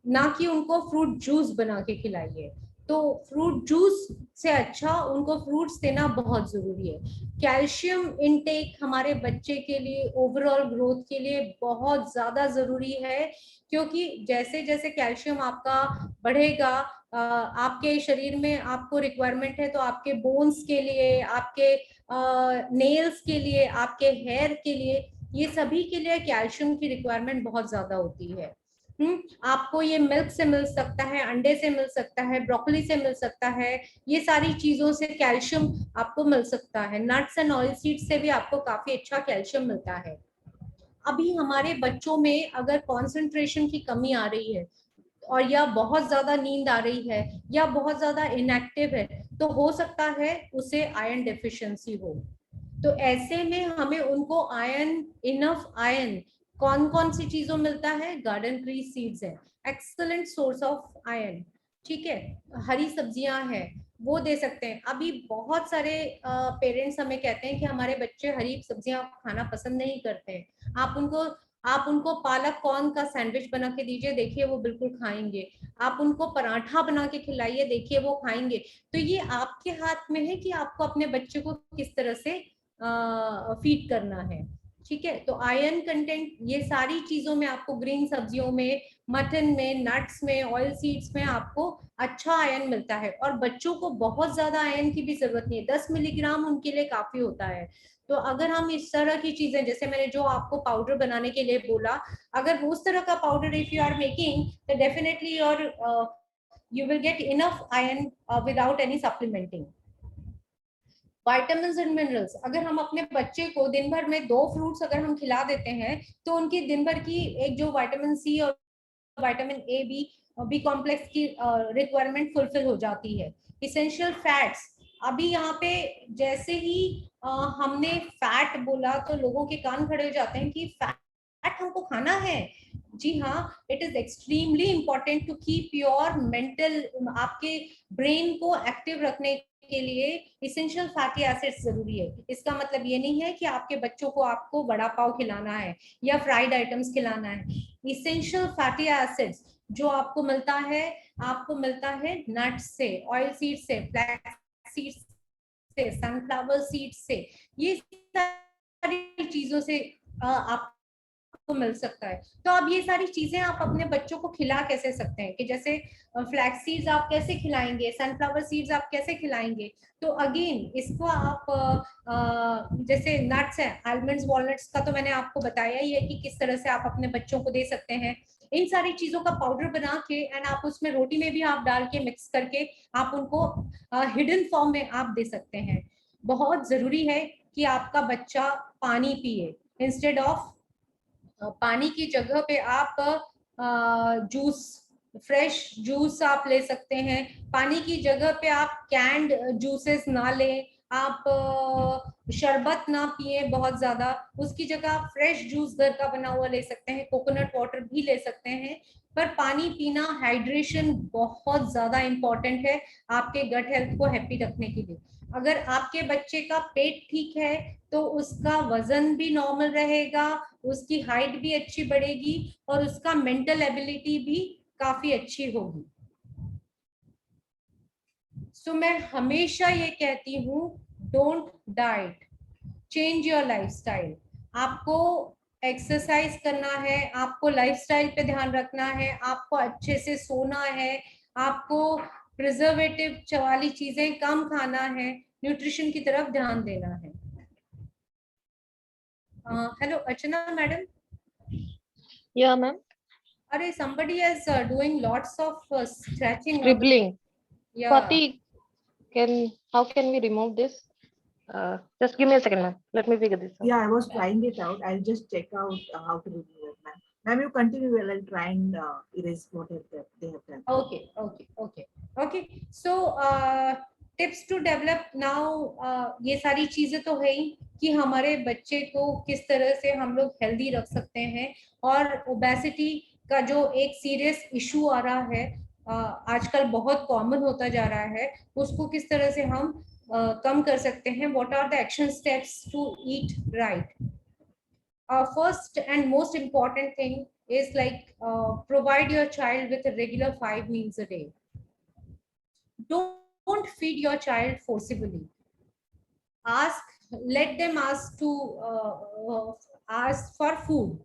Speaker 2: ना कि उनको फ्रूट जूस बना के खिलाइए। तो फ्रूट जूस से अच्छा उनको फ्रूट्स देना बहुत जरूरी है। कैल्शियम इनटेक हमारे बच्चे के लिए ओवरऑल ग्रोथ के लिए बहुत ज्यादा जरूरी है, क्योंकि जैसे जैसे कैल्शियम आपका बढ़ेगा, आपके शरीर में आपको रिक्वायरमेंट है, तो आपके बोन्स के लिए, आपके नेल्स के लिए, आपके हेयर के लिए, ये सभी के लिए कैल्शियम की रिक्वायरमेंट बहुत ज्यादा होती है। आपको ये मिल्क से मिल सकता है, अंडे से मिल सकता है, ब्रोकली से मिल सकता है, ये सारी चीजों से कैल्शियम आपको मिल सकता है। नट्स एंड ऑयल सीड्स से भी आपको काफी अच्छा कैल्शियम मिलता है। अभी हमारे बच्चों में अगर कंसंट्रेशन की कमी आ रही है और या बहुत ज्यादा नींद आ रही है या बहुत ज्यादा इनएक्टिव है, तो हो सकता है उसे आयरन डेफिशिएंसी हो। तो ऐसे में हमें उनको आयरन, इनफ आयरन कौन कौन सी चीजों मिलता है, गार्डन ट्री सीड्स है एक्सलेंट सोर्स ऑफ आयरन, ठीक है। हरी सब्जियां हैं वो दे सकते हैं। अभी बहुत सारे पेरेंट्स हमें कहते हैं कि हमारे बच्चे हरी सब्जियां खाना पसंद नहीं करते हैं। आप उनको पालक कॉर्न का सैंडविच बना के दीजिए, देखिए वो बिल्कुल खाएंगे। आप उनको पराठा बना के खिलाइए, देखिए वो खाएंगे। तो ये आपके हाथ में है कि आपको अपने बच्चे को किस तरह से फीड करना है, ठीक है। तो आयरन कंटेंट ये सारी चीजों में आपको ग्रीन सब्जियों में, मटन में, नट्स में, ऑयल सीड्स में आपको अच्छा आयरन मिलता है। और बच्चों को बहुत ज्यादा आयरन की भी जरूरत नहीं है, 10 मिलीग्राम उनके लिए काफी होता है। तो अगर हम इस तरह की चीजें, जैसे मैंने जो आपको पाउडर बनाने के लिए बोला, अगर उस तरह का powder if you are making, तो definitely your you will get enough iron without any supplementing. Vitamins and minerals, अगर हम अपने बच्चे को दिन भर में 2 फ्रूट्स अगर हम खिला देते हैं, तो उनकी दिन भर की एक जो विटामिन सी और विटामिन ए बी कॉम्प्लेक्स की रिक्वायरमेंट फुलफिल हो जाती है। इसेंशियल फैट्स, अभी यहाँ पे जैसे ही हमने फैट बोला तो लोगों के कान खड़े हो जाते हैं कि फैट हमको खाना है। जी हाँ, it is extremely important to keep your mental, आपके ब्रेन को एक्टिव रखने के लिए इसेंशियल फैटी एसिड्स जरूरी है। इसका मतलब ये नहीं है कि आपके बच्चों को आपको वड़ा पाव खिलाना है या फ्राइड आइटम्स खिलाना है। इसेंशियल फैटी एसिड्स जो आपको मिलता है नट्स से, ऑयल सीड से, फ्लैक्स सीड से, सनफ्लावर सीड से, ये सारी चीजों से आप को मिल सकता है। तो अब ये सारी चीजें आप अपने बच्चों को खिला कैसे सकते हैं, कि जैसे फ्लैक्स सीड्स आप कैसे खिलाएंगे, सनफ्लावर सीड्स आप कैसे खिलाएंगे। तो अगेन इसको आप जैसे नट्स हैं, आलमंड्स, वॉलनट्स का तो मैंने आपको बताया ही है कि किस तरह से आप अपने बच्चों को दे सकते हैं। इन सारी चीजों का पाउडर बना के एंड आप उसमें रोटी में भी आप डाल के मिक्स करके आप उनको हिडन फॉर्म में आप दे सकते हैं। बहुत जरूरी है कि आपका बच्चा पानी पिए, इंस्टेड ऑफ पानी की जगह पे आप जूस, फ्रेश जूस आप ले सकते हैं। पानी की जगह पे आप कैंड जूसेस ना लें, आप शरबत ना पिए बहुत ज्यादा, उसकी जगह आप फ्रेश जूस घर का बना हुआ ले सकते हैं, कोकोनट वाटर भी ले सकते हैं। पर पानी पीना, हाइड्रेशन बहुत ज्यादा इंपॉर्टेंट है आपके गट हेल्थ को हैप्पी रखने के लिए। अगर आपके बच्चे का पेट ठीक है तो उसका वजन भी नॉर्मल रहेगा, उसकी हाइट भी अच्छी बढ़ेगी और उसका मेंटल एबिलिटी भी काफी अच्छी होगी। सो मैं हमेशा ये कहती हूँ, don't diet, change your lifestyle. आपको एक्सरसाइज करना है, आपको लाइफस्टाइल पे ध्यान रखना है, आपको अच्छे से सोना है, आपको प्रिजर्वेटिव वाली चीजें कम खाना है, न्यूट्रिशन की तरफ ध्यान देना है। हेलो अर्चना मैडम।
Speaker 1: Yeah, ma'am.
Speaker 2: अरे somebody is doing lots of scratching.
Speaker 1: Scribbling.
Speaker 2: Yeah.
Speaker 1: Swati, how can we remove this? Just give me a second, ma'am. Let me figure this out.
Speaker 5: Yeah, I was trying it out. I'll just check out how to remove it, ma'am. Ma'am, you continue. Well, I'll try and erase what they have done.
Speaker 2: Okay. So tips to develop now. ये सारी चीजें तो है ही कि हमारे बच्चे को किस तरह से हम लोग हेल्दी रख सकते हैं, और ओबेसिटी का जो एक सीरियस इशू आ रहा है, आजकल बहुत कॉमन होता जा रहा है, उसको किस तरह से हम कम कर सकते हैं. What are the action steps to eat right. First and most important thing is like provide your child with a regular 5 meals a day. Don't feed your child forcibly. Let them ask for food.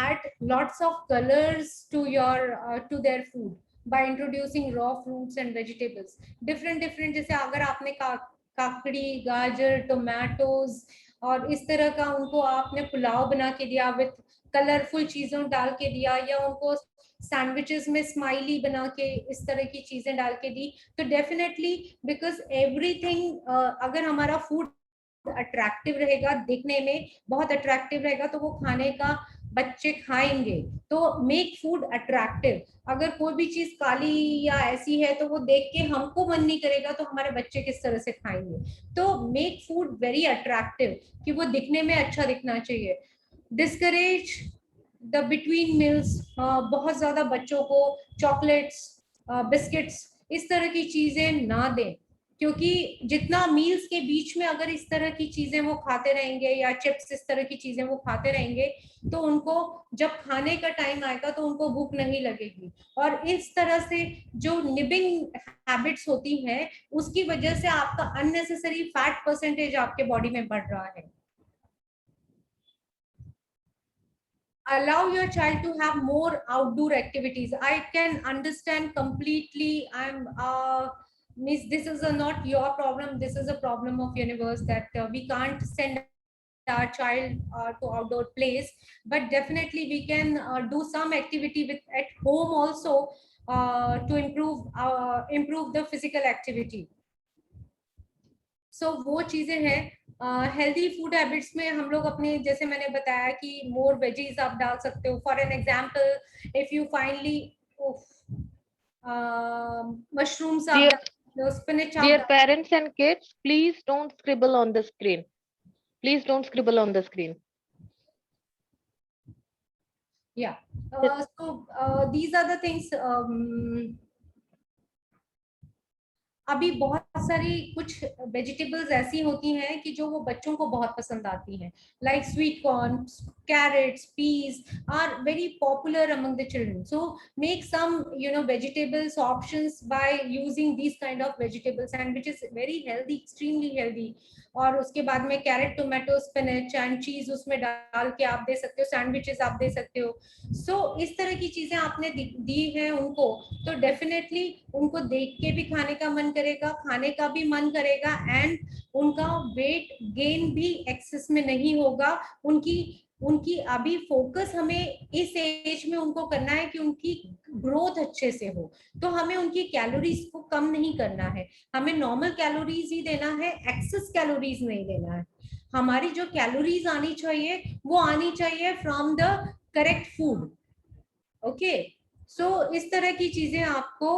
Speaker 2: Add lots of colors to their food by introducing raw fruits and vegetables. Different जैसे अगर आपने काकड़ी, गाजर, tomatoes और इस तरह का उनको आपने पुलाव बना के दिया विथ कलरफुल चीजों डाल के दिया, या उनको सैंडविचेस में स्माइली बना के इस तरह की चीजें डाल के दी, तो डेफिनेटली बिकॉज एवरीथिंग अगर हमारा फूड अट्रैक्टिव रहेगा, दिखने में बहुत अट्रैक्टिव रहेगा, तो वो खाने का बच्चे खाएंगे. तो मेक फूड अट्रैक्टिव. अगर कोई भी चीज काली या ऐसी है तो वो देख के हमको मन नहीं करेगा, तो हमारे बच्चे किस तरह से खाएंगे. तो मेक फूड वेरी अट्रैक्टिव कि वो दिखने में अच्छा दिखना चाहिए. Discourage the between meals. बहुत ज्यादा बच्चों को चॉकलेट्स, बिस्किट्स इस तरह की चीजें ना दें, क्योंकि जितना मील्स के बीच में अगर इस तरह की चीजें वो खाते रहेंगे या चिप्स इस तरह की चीजें वो खाते रहेंगे, तो उनको जब खाने का टाइम आएगा तो उनको भूख नहीं लगेगी. और इस तरह से जो निबिंग हैबिट्स होती हैं, उसकी वजह से आपका अननेसेसरी फैट परसेंटेज आपके बॉडी में बढ़ रहा है. Allow your child to have more outdoor activities. I can understand completely. Miss, this is not your problem. This is a problem of universe that we can't send our child to outdoor place, but definitely we can do some activity at home also to improve the physical activity. So वो चीजें हैं. Healthy food habits में हम लोग अपने, जैसे मैंने बताया कि मोर वेजीज आप डाल सकते हो. For an example, if you finally mushrooms, spinach.
Speaker 1: Dear parents and kids, please don't scribble on the screen. Please don't scribble on the screen.
Speaker 2: Yeah. So these are the things. अभी बहुत सारी कुछ vegetables ऐसी होती हैं कि जो वो बच्चों को बहुत पसंद आती हैं, like sweet corn, carrots, peas are very popular among the children. So make some vegetables options by using these kind of vegetables, and which is very healthy, extremely healthy. और उसके बाद में कैरेट, टोमेटो, स्पिनच एंड चीज उसमें डाल के आप दे सकते हो, सैंडविचेस आप दे सकते हो. सो इस तरह की चीजें आपने दी हैं उनको, तो डेफिनेटली उनको देख के भी खाने का मन करेगा, खाने का भी मन करेगा, एंड उनका वेट गेन भी एक्सेस में नहीं होगा. उनकी अभी फोकस हमें इस एज में उनको करना है कि उनकी ग्रोथ अच्छे से हो. तो हमें उनकी कैलोरीज को कम नहीं करना है, हमें नॉर्मल कैलोरीज ही देना है, एक्सेस कैलोरीज नहीं देना है. हमारी जो कैलोरीज आनी चाहिए वो आनी चाहिए from the correct food. Okay, so इस तरह की चीजें आपको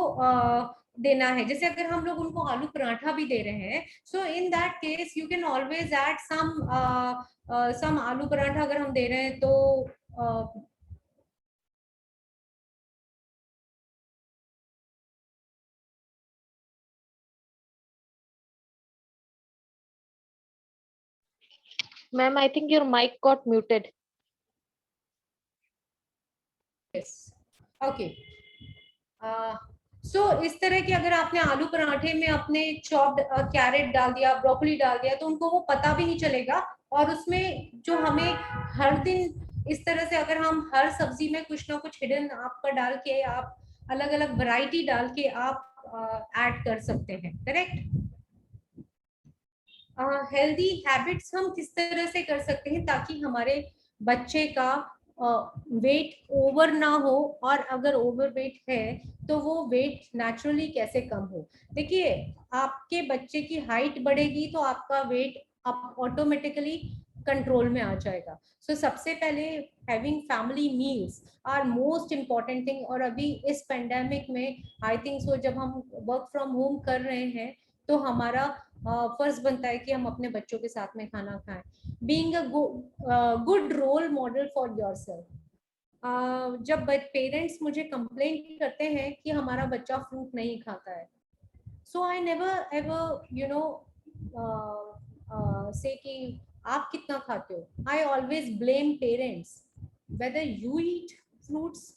Speaker 2: देना है. जैसे अगर हम लोग उनको आलू पराठा भी दे रहे हैं, so in that case you can always add some aloo paratha अगर हम दे रहे हैं तो
Speaker 1: Ma'am, I think your mic got muted.
Speaker 2: yes. Okay. सो इस तरह की अगर आपने आलू पराठे में अपने चॉप्ड कैरेट डाल दिया, ब्रोकली डाल दिया, तो उनको वो पता भी नहीं चलेगा. और उसमें जो हमें हर दिन इस तरह से अगर हम हर सब्जी में कुछ ना कुछ हिडन आपका डाल के, आप अलग अलग वैरायटी डाल के आप ऐड कर सकते हैं. करेक्ट. हेल्दी हैबिट्स हम किस तरह से कर सकते हैं ताकि हमारे बच्चे का वेट ओवर ना हो, और अगर ओवर वेट है तो वो वेट नेचुरली कैसे कम हो। देखिए, आपके बच्चे की हाइट बढ़ेगी तो आपका वेट आप ऑटोमेटिकली कंट्रोल में आ जाएगा। सो सबसे पहले having family meals are most important thing. और अभी इस पेंडेमिक में आई थिंक सो जब हम वर्क फ्रॉम होम कर रहे हैं तो हमारा फर्ज बनता है कि हम अपने बच्चों के साथ में खाना खाएं। Being a good role model for yourself. जब पेरेंट्स मुझे कंप्लेन करते हैं कि हमारा बच्चा फ्रूट नहीं खाता है, सो आई नेवर एवर से कि आप कितना खाते हो। I always blame parents whether you eat fruits.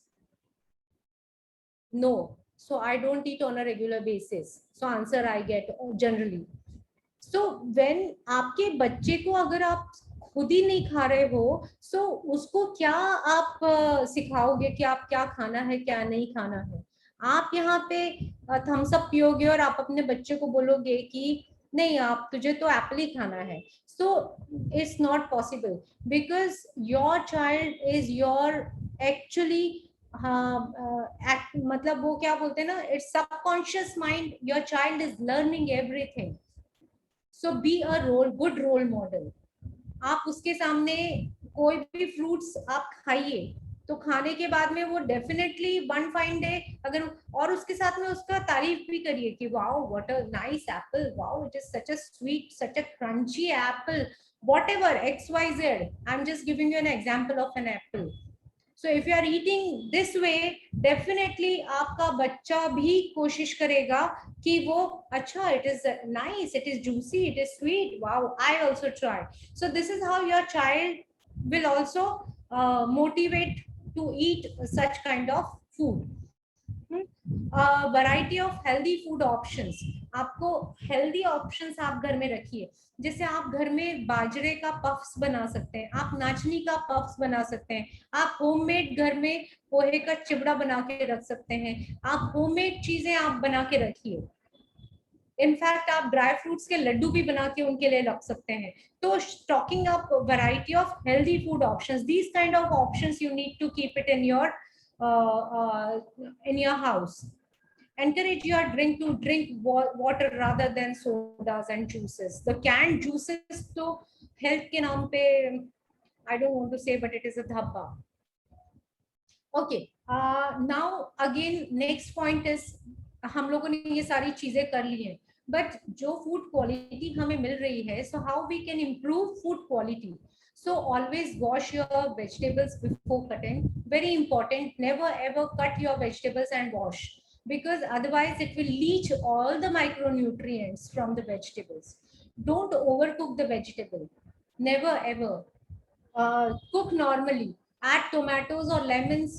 Speaker 2: No, so I don't eat on a regular basis. So answer I get generally. So when आपके बच्चे को अगर आप खुद ही नहीं खा रहे हो, so उसको क्या आप सिखाओगे कि आप क्या खाना है क्या नहीं खाना है। आप यहाँ पे थम्स अप पियोगे और आप अपने बच्चे को बोलोगे कि नहीं आप तुझे तो एप्पल ही खाना है। so it's not possible because your child is your actually मतलब वो क्या बोलते हैं ना, it's subconscious mind, your child is learning everything. So be a good role model. आप उसके सामने कोई भी फ्रूट्स आप खाइए तो खाने के बाद में वो डेफिनेटली वन फाइन डे अगर, और उसके साथ में उसका तारीफ भी करिए कि wow what a nice Apple, wow it is such a sweet, such a crunchy Apple, whatever xyz. I'm just giving you an example of an apple. So if you are eating this way, definitely आपका बच्चा भी कोशिश करेगा कि वो अच्छा, it is nice, it is juicy, it is sweet, wow, I also try. So this is how your child will also motivate to eat such kind of food. Variety of healthy food options. आपको healthy options आप घर में रखिए। जैसे आप घर में बाजरे का पफ्स बना सकते हैं, आप नाचनी का पफ्स बना सकते हैं, आप होममेड घर में पोहे का चिवड़ा बना के रख सकते हैं, आप होममेड चीजें आप बना के रखिए। इनफैक्ट आप ड्राई फ्रूट्स के लड्डू भी बना के उनके लिए रख सकते हैं। तो talking up variety of healthy food options, these kind of options you need to keep it in your house. Encourage your drink water rather than sodas and juices. The canned juices to health ke naam pe, I don't want to say, but it is a dhabba. Okay, now again next point is हम लोगों ने ये सारी चीजें कर ली हैं, but जो food quality हमें मिल रही है, so how we can improve food quality. So always wash your vegetables before cutting. Very important. Never ever cut your vegetables and wash, because otherwise it will leach all the micronutrients from the vegetables. Don't overcook the vegetable. Never ever. Cook normally. Add tomatoes or lemons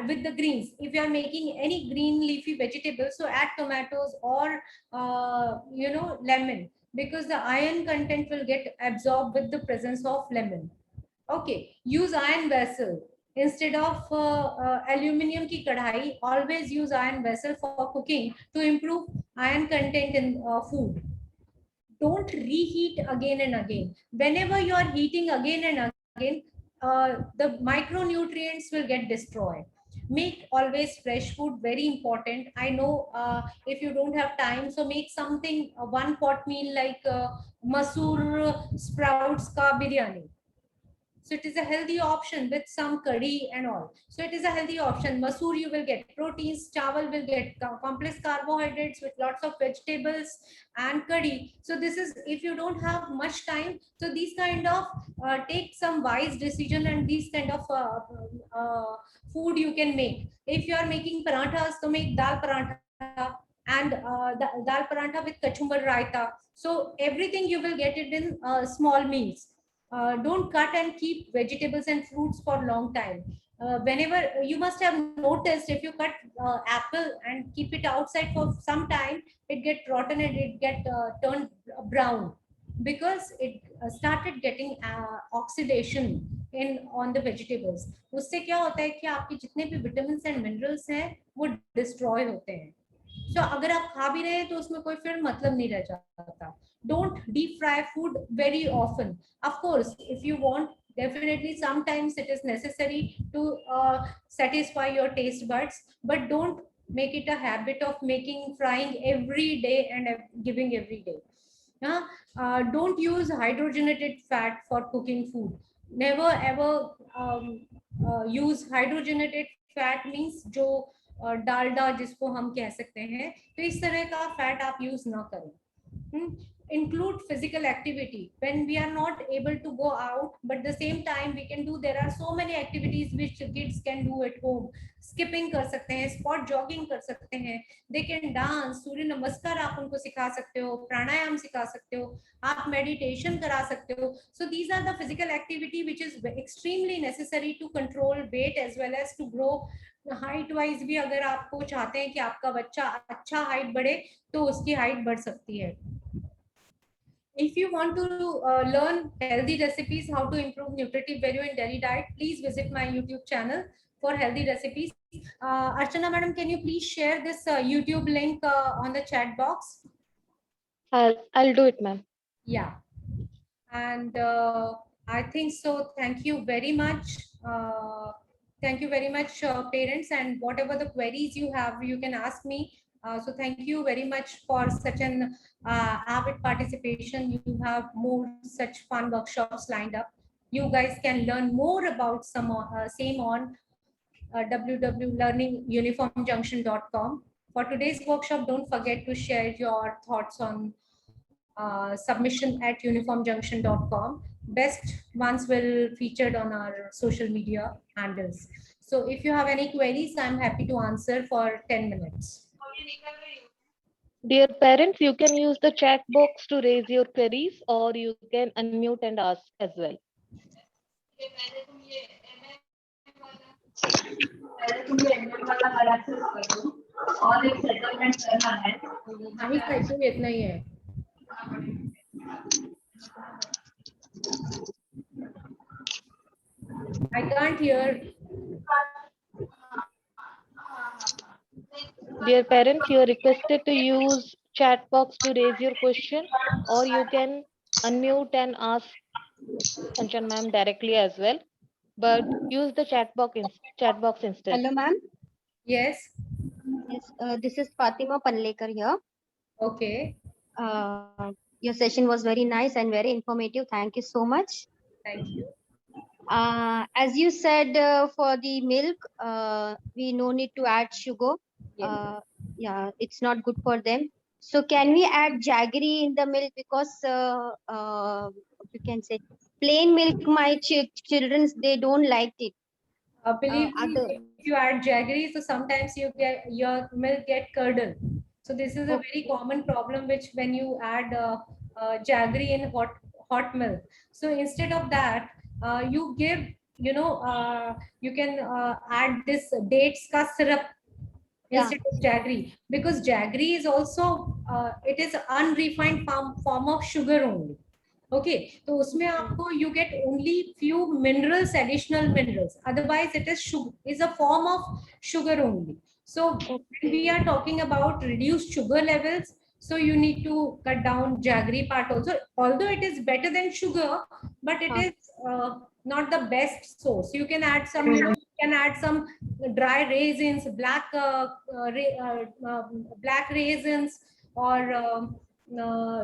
Speaker 2: with the greens. If you are making any green leafy vegetables, so add tomatoes or lemon, because the iron content will get absorbed with the presence of lemon. Okay, use iron vessel instead of aluminum ki kadhai. Always use iron vessel for cooking to improve iron content in food. Don't reheat again and again. Whenever you are heating again and again, the micronutrients will get destroyed. Make always fresh food, very important. I know if you don't have time, so make something, one pot meal like masoor sprouts ka biryani. So it is a healthy option with some curry and all. So it is a healthy option. Masoor, you will get proteins. Chawal will get complex carbohydrates with lots of vegetables and curry. So this is, if you don't have much time, so these kind of take some wise decision, and these kind of food you can make. If you are making parathas, so make dal paratha and dal paratha with kachumbar raita. So everything you will get it in small meals. Don't cut and keep vegetables and fruits for long time. Whenever you must have noticed, if you cut apple and keep it outside for some time, it get rotten and it get turned brown, because it started getting oxidation in on the vegetables. उससे क्या होता है कि आपके जितने भी vitamins and minerals हैं वो destroy होते हैं. So अगर आप खा भी रहे हैं तो उसमें कोई फिर मतलब नहीं रह जाता. Don't deep fry food very often. Of course, if you want Definitely, sometimes it is necessary to satisfy your taste buds, but don't make it a habit of making frying every day and giving every day. Don't use hydrogenated fat for cooking food. Never ever use hydrogenated fat means जो डालडा जिसको हम कह सकते हैं, तो इस तरह का फैट आप यूज ना करें. Include physical activity when we are not able to go out, but the same time we can do, there are so many activities which kids can do at home. Skipping कर सकते हैं, spot jogging कर सकते हैं, they can dance, सूर्य नमस्कार आप उनको सिखा सकते हो, प्राणायाम सिखा सकते हो, आप meditation करा सकते हो. So these are the physical activity which is extremely necessary to control weight as well as to grow height wise. भी अगर आपको चाहते हैं कि आपका बच्चा अच्छा height बढ़े, तो उसकी height बढ़ सकती है. If you want to learn healthy recipes, how to improve nutritive value in daily diet, please visit my YouTube channel for healthy recipes. Archana madam, can you please share this YouTube link on the chat box?
Speaker 1: I'll do it, ma'am.
Speaker 2: Yeah. And I think so. Thank you very much. Thank you very much, parents, and whatever the queries you have, you can ask me. So thank you very much for such an avid participation. You have more such fun workshops lined up. You guys can learn more about some same on www.learninguniformjunction.com. For today's workshop, don't forget to share your thoughts on submission at uniformjunction.com. Best ones will featured on our social media handles. So if you have any queries, I'm happy to answer for 10 minutes.
Speaker 1: Dear parents, you can use the chat box to raise your queries, or you can unmute and ask as well.
Speaker 2: इतना ही है. I can't hear.
Speaker 1: Dear parents, you are requested to use chat box to raise your question, or you can unmute and ask Kanchan ma'am directly as well. But use the chat box instead.
Speaker 7: Hello, ma'am.
Speaker 2: Yes.
Speaker 7: Yes, this is Fatima Panlekar here.
Speaker 2: Okay.
Speaker 7: Your session was very nice and very informative. Thank you so much.
Speaker 2: Thank you.
Speaker 7: As you said, for the milk, we no need to add sugar.
Speaker 2: Yes.
Speaker 7: Yeah, it's not good for them. So can we add jaggery in the milk, because you can say plain milk, my children, they don't like it.
Speaker 2: Believe me,
Speaker 7: Other-
Speaker 2: if you add jaggery, so sometimes you get your milk get curdled. So this is a very common problem which when you add jaggery in hot milk. So instead of that, you give, you can add this dates ka syrup instead of jaggery, because jaggery is also it is unrefined form of sugar only. Okay, so usme aapko you get only few minerals, additional minerals. Otherwise, it is a form of sugar only. So when we are talking about reduced sugar levels, so you need to cut down jaggery part also. Although it is better than sugar, but it is not the best source. You can add some dry raisins, black raisins, or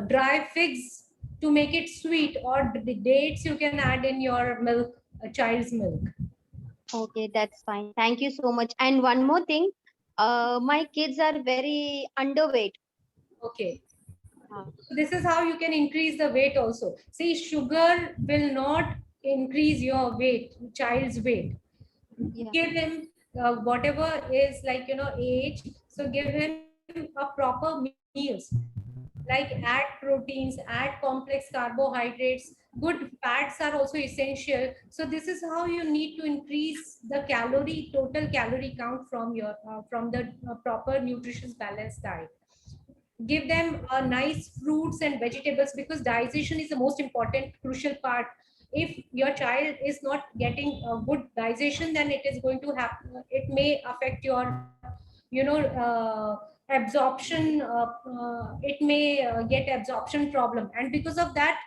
Speaker 2: dry figs to make it sweet, or the dates you can add in your milk, a child's milk.
Speaker 7: Okay, that's fine. Thank you so much. And one more thing, my kids are very underweight.
Speaker 2: Okay. So this is how you can increase the weight also. See, sugar will not increase your weight, child's weight.
Speaker 7: Yeah.
Speaker 2: Give him whatever is like, age. So give him a proper meals. Like add proteins, add complex carbohydrates, good fats are also essential. So this is how you need to increase the total calorie count from your from the proper nutritious balanced diet. Give them nice fruits and vegetables, because digestion is the most important crucial part. If your child is not getting a good digestion, then it is going to happen, it may affect your absorption, it may get absorption problem, and because of that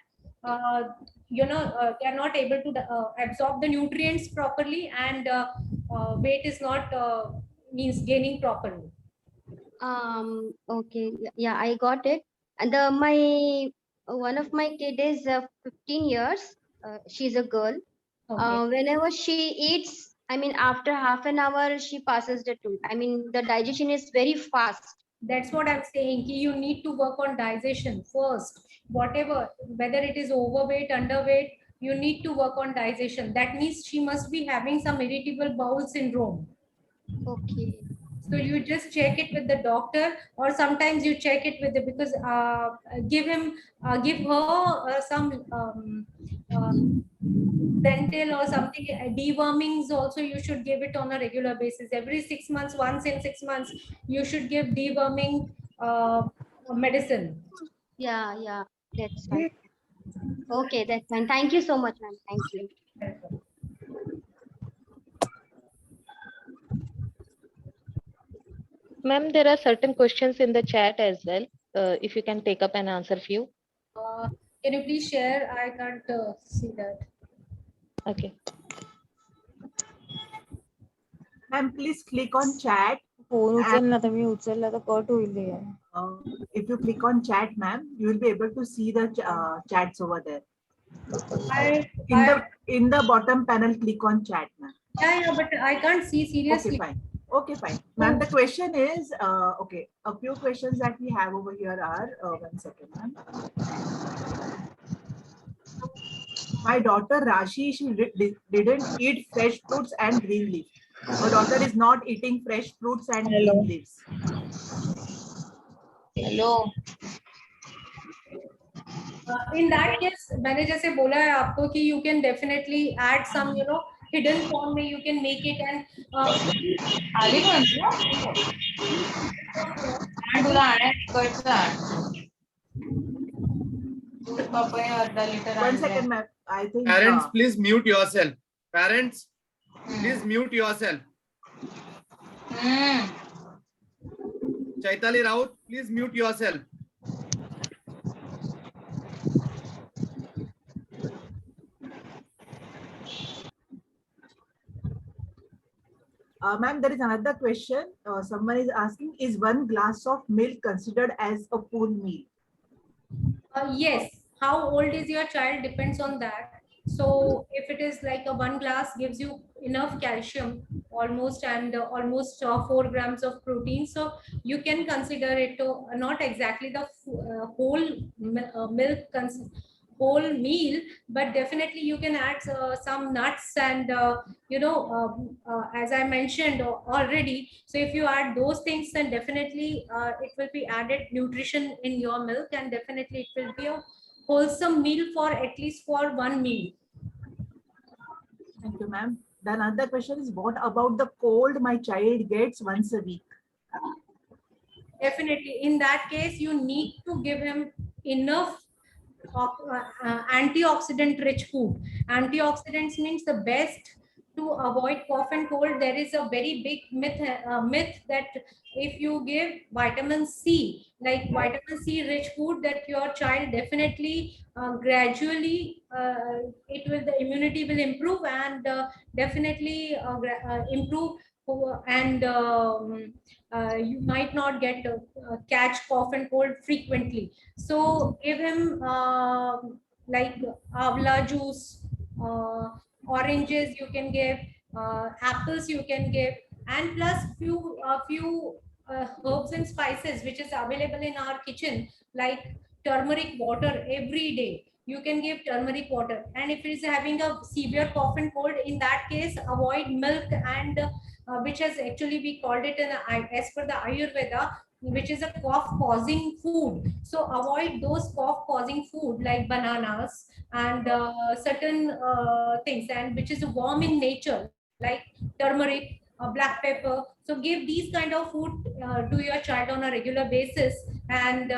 Speaker 2: they are not able to absorb the nutrients properly, and weight is not means gaining properly.
Speaker 7: Okay, yeah, I got it. And my one of my kid is 15 years. She's a girl.
Speaker 2: Okay.
Speaker 7: Whenever she eats, I mean, after half an hour, she passes the tooth. I mean, the digestion is very fast.
Speaker 2: That's what I'm saying. You need to work on digestion first. Whatever, whether it is overweight, underweight, you need to work on digestion. That means she must be having some irritable bowel syndrome.
Speaker 7: Okay.
Speaker 2: So you just check it with the doctor, or sometimes you check it with the, because give her some dental or something, dewormings also you should give it on a regular basis. Every 6 months, once in 6 months, you should give deworming medicine.
Speaker 7: Yeah, that's fine. Okay, that's fine. Thank you so much, ma'am. Thank you.
Speaker 1: Ma'am, there are certain questions in the chat as well. If you can take up and answer few.
Speaker 2: Can you please share? I can't see that.
Speaker 1: Okay.
Speaker 5: Ma'am, please click on chat.
Speaker 4: Phone उचलला तर मी उचलला तर cut होईल हे.
Speaker 5: If you click on chat, ma'am, you will be able to see the chats over there. In the bottom panel, click on chat, ma'am.
Speaker 2: Yeah, but I can't see seriously.
Speaker 5: Okay, fine. Ma'am, the question is, okay, a few questions that we have over here are, 1 second, ma'am. My daughter Rashi, she didn't eat fresh fruits and green leaves. My daughter is not eating fresh fruits and green leaves.
Speaker 4: Hello.
Speaker 2: In that case, मैंने जैसे बोला है आपको कि you can definitely add some, hidden form में you can make it, and
Speaker 5: One second, ma'am. I think
Speaker 8: parents, please mute yourself. Parents, please mute yourself. Chaitali Raut, please mute yourself.
Speaker 5: ma'am, there is another question. Someone is asking, is 1 glass of milk considered as a full meal?
Speaker 2: Yes. How old is your child depends on that. So if it is like a 1 glass gives you enough calcium almost, and almost 4 grams of protein, so you can consider it to not exactly the whole milk whole meal, but definitely you can add some nuts and as I mentioned already. So if you add those things, then definitely it will be added nutrition in your milk, and definitely it will be a wholesome meal for at least for 1 meal.
Speaker 5: Thank you, ma'am. The another question is, what about the cold my child gets once a week?
Speaker 2: Definitely, in that case, you need to give him enough antioxidant rich food. Antioxidants means the best to avoid cough and cold. There is a very big myth that if you give vitamin C, like vitamin C rich food, that your child definitely gradually the immunity will improve, and definitely improve, and you might not get catch cough and cold frequently. So give him like avla juice, oranges you can give, apples you can give, and plus few herbs and spices which is available in our kitchen, like turmeric water every day. You can give turmeric water. And if it is having a severe cough and cold, in that case avoid milk, and which has actually we called it as per the Ayurveda, which is a cough causing food. So avoid those cough causing food like bananas and certain things, and which is warm in nature, like turmeric, black pepper. So give these kind of food to your child on a regular basis, and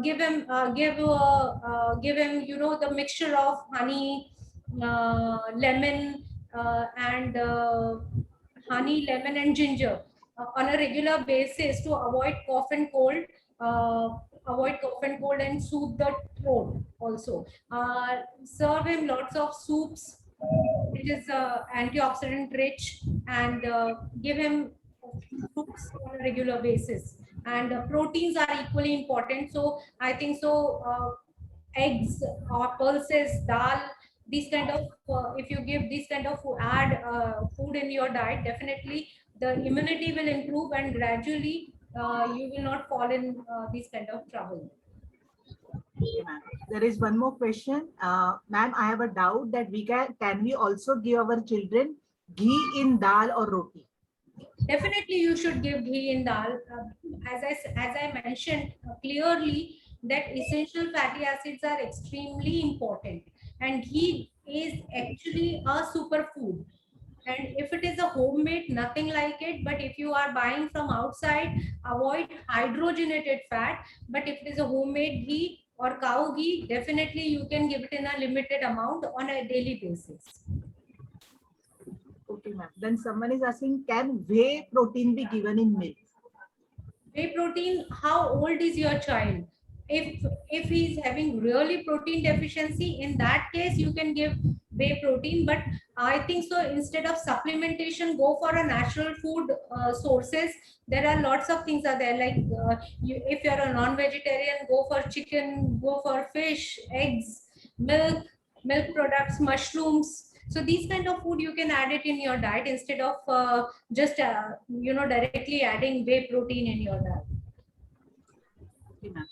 Speaker 2: give him the mixture of honey, lemon, and honey, lemon, and ginger on a regular basis to avoid cough and cold. avoid cough and cold and soothe the throat also. Serve him lots of soups, which is antioxidant rich, and give him fruits on a regular basis. And proteins are equally important. So I think so. Eggs or pulses, dal, these kind of if you give these kind of add food in your diet, definitely the immunity will improve, and gradually you will not fall in these kind of trouble.
Speaker 5: Okay, ma'am. There is one more question. Ma'am, I have a doubt that can we also give our children ghee in dal or roti?
Speaker 2: Definitely you should give ghee in dal. As I mentioned clearly, that essential fatty acids are extremely important, and ghee is actually a superfood. And if it is a homemade, nothing like it. But if you are buying from outside, avoid hydrogenated fat. But if it is a homemade ghee or cow ghee, definitely you can give it in a limited amount on a daily basis.
Speaker 5: Okay, ma'am. Then someone is asking, can whey protein be given in milk?
Speaker 2: Whey protein, how old is your child? If he's having really protein deficiency, in that case you can give whey protein. But I think so, instead of supplementation, go for a natural food sources. There are lots of things are there, like if you're a non-vegetarian, go for chicken, go for fish, eggs, milk products, mushrooms. So these kind of food you can add it in your diet, instead of just directly adding whey protein in your diet.
Speaker 5: Okay, ma'am.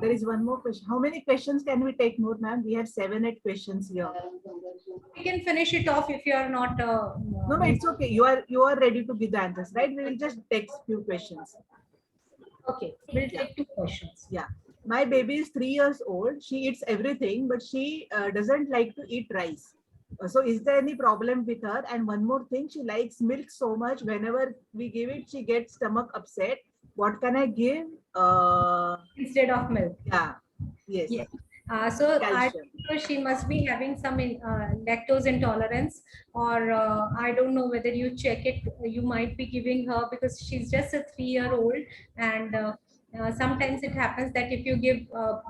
Speaker 5: There is one more question. How many questions can we take more, ma'am? We have 7-8 questions here.
Speaker 2: We can finish it off if you are not.
Speaker 5: No, it's okay. You are ready to give the answers, right? We will just take few questions.
Speaker 2: Okay, we'll take 2 questions.
Speaker 5: Yeah. My baby is 3 years old. She eats everything, but she doesn't like to eat rice. So is there any problem with her? And one more thing, she likes milk so much. Whenever we give it, she gets stomach upset. What can I give?
Speaker 2: Instead of milk.
Speaker 5: Yeah. Yes.
Speaker 2: Yes. So I
Speaker 5: Calcium.
Speaker 2: think she must be having some lactose intolerance, or I don't know whether you check it. You might be giving her, because she's just a 3-year-old, and sometimes it happens that if you give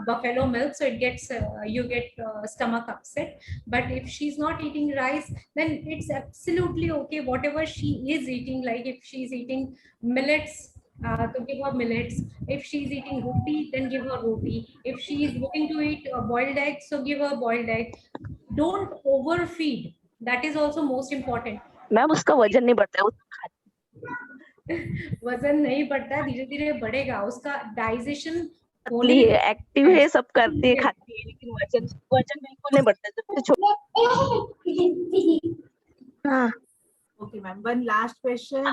Speaker 2: buffalo milk, so it gets you get stomach upset. But if she's not eating rice, then it's absolutely okay. Whatever she is eating, like if she's eating millets, to give her millets. If she's eating roti, then give her roti. If she is going to eat a boiled egg, so give her boiled egg. Don't overfeed. That is also most important.
Speaker 9: Ma'am उसका वजन नहीं बढ़ता है,
Speaker 2: वजन नहीं बढ़ता, धीरे धीरे बढ़ेगा उसका डाइजेशन।
Speaker 9: एक्टिव है, सब करती है, खाती है, लेकिन वजन बिल्कुल नहीं बढ़ता है।
Speaker 5: Okay ma'am, one last question.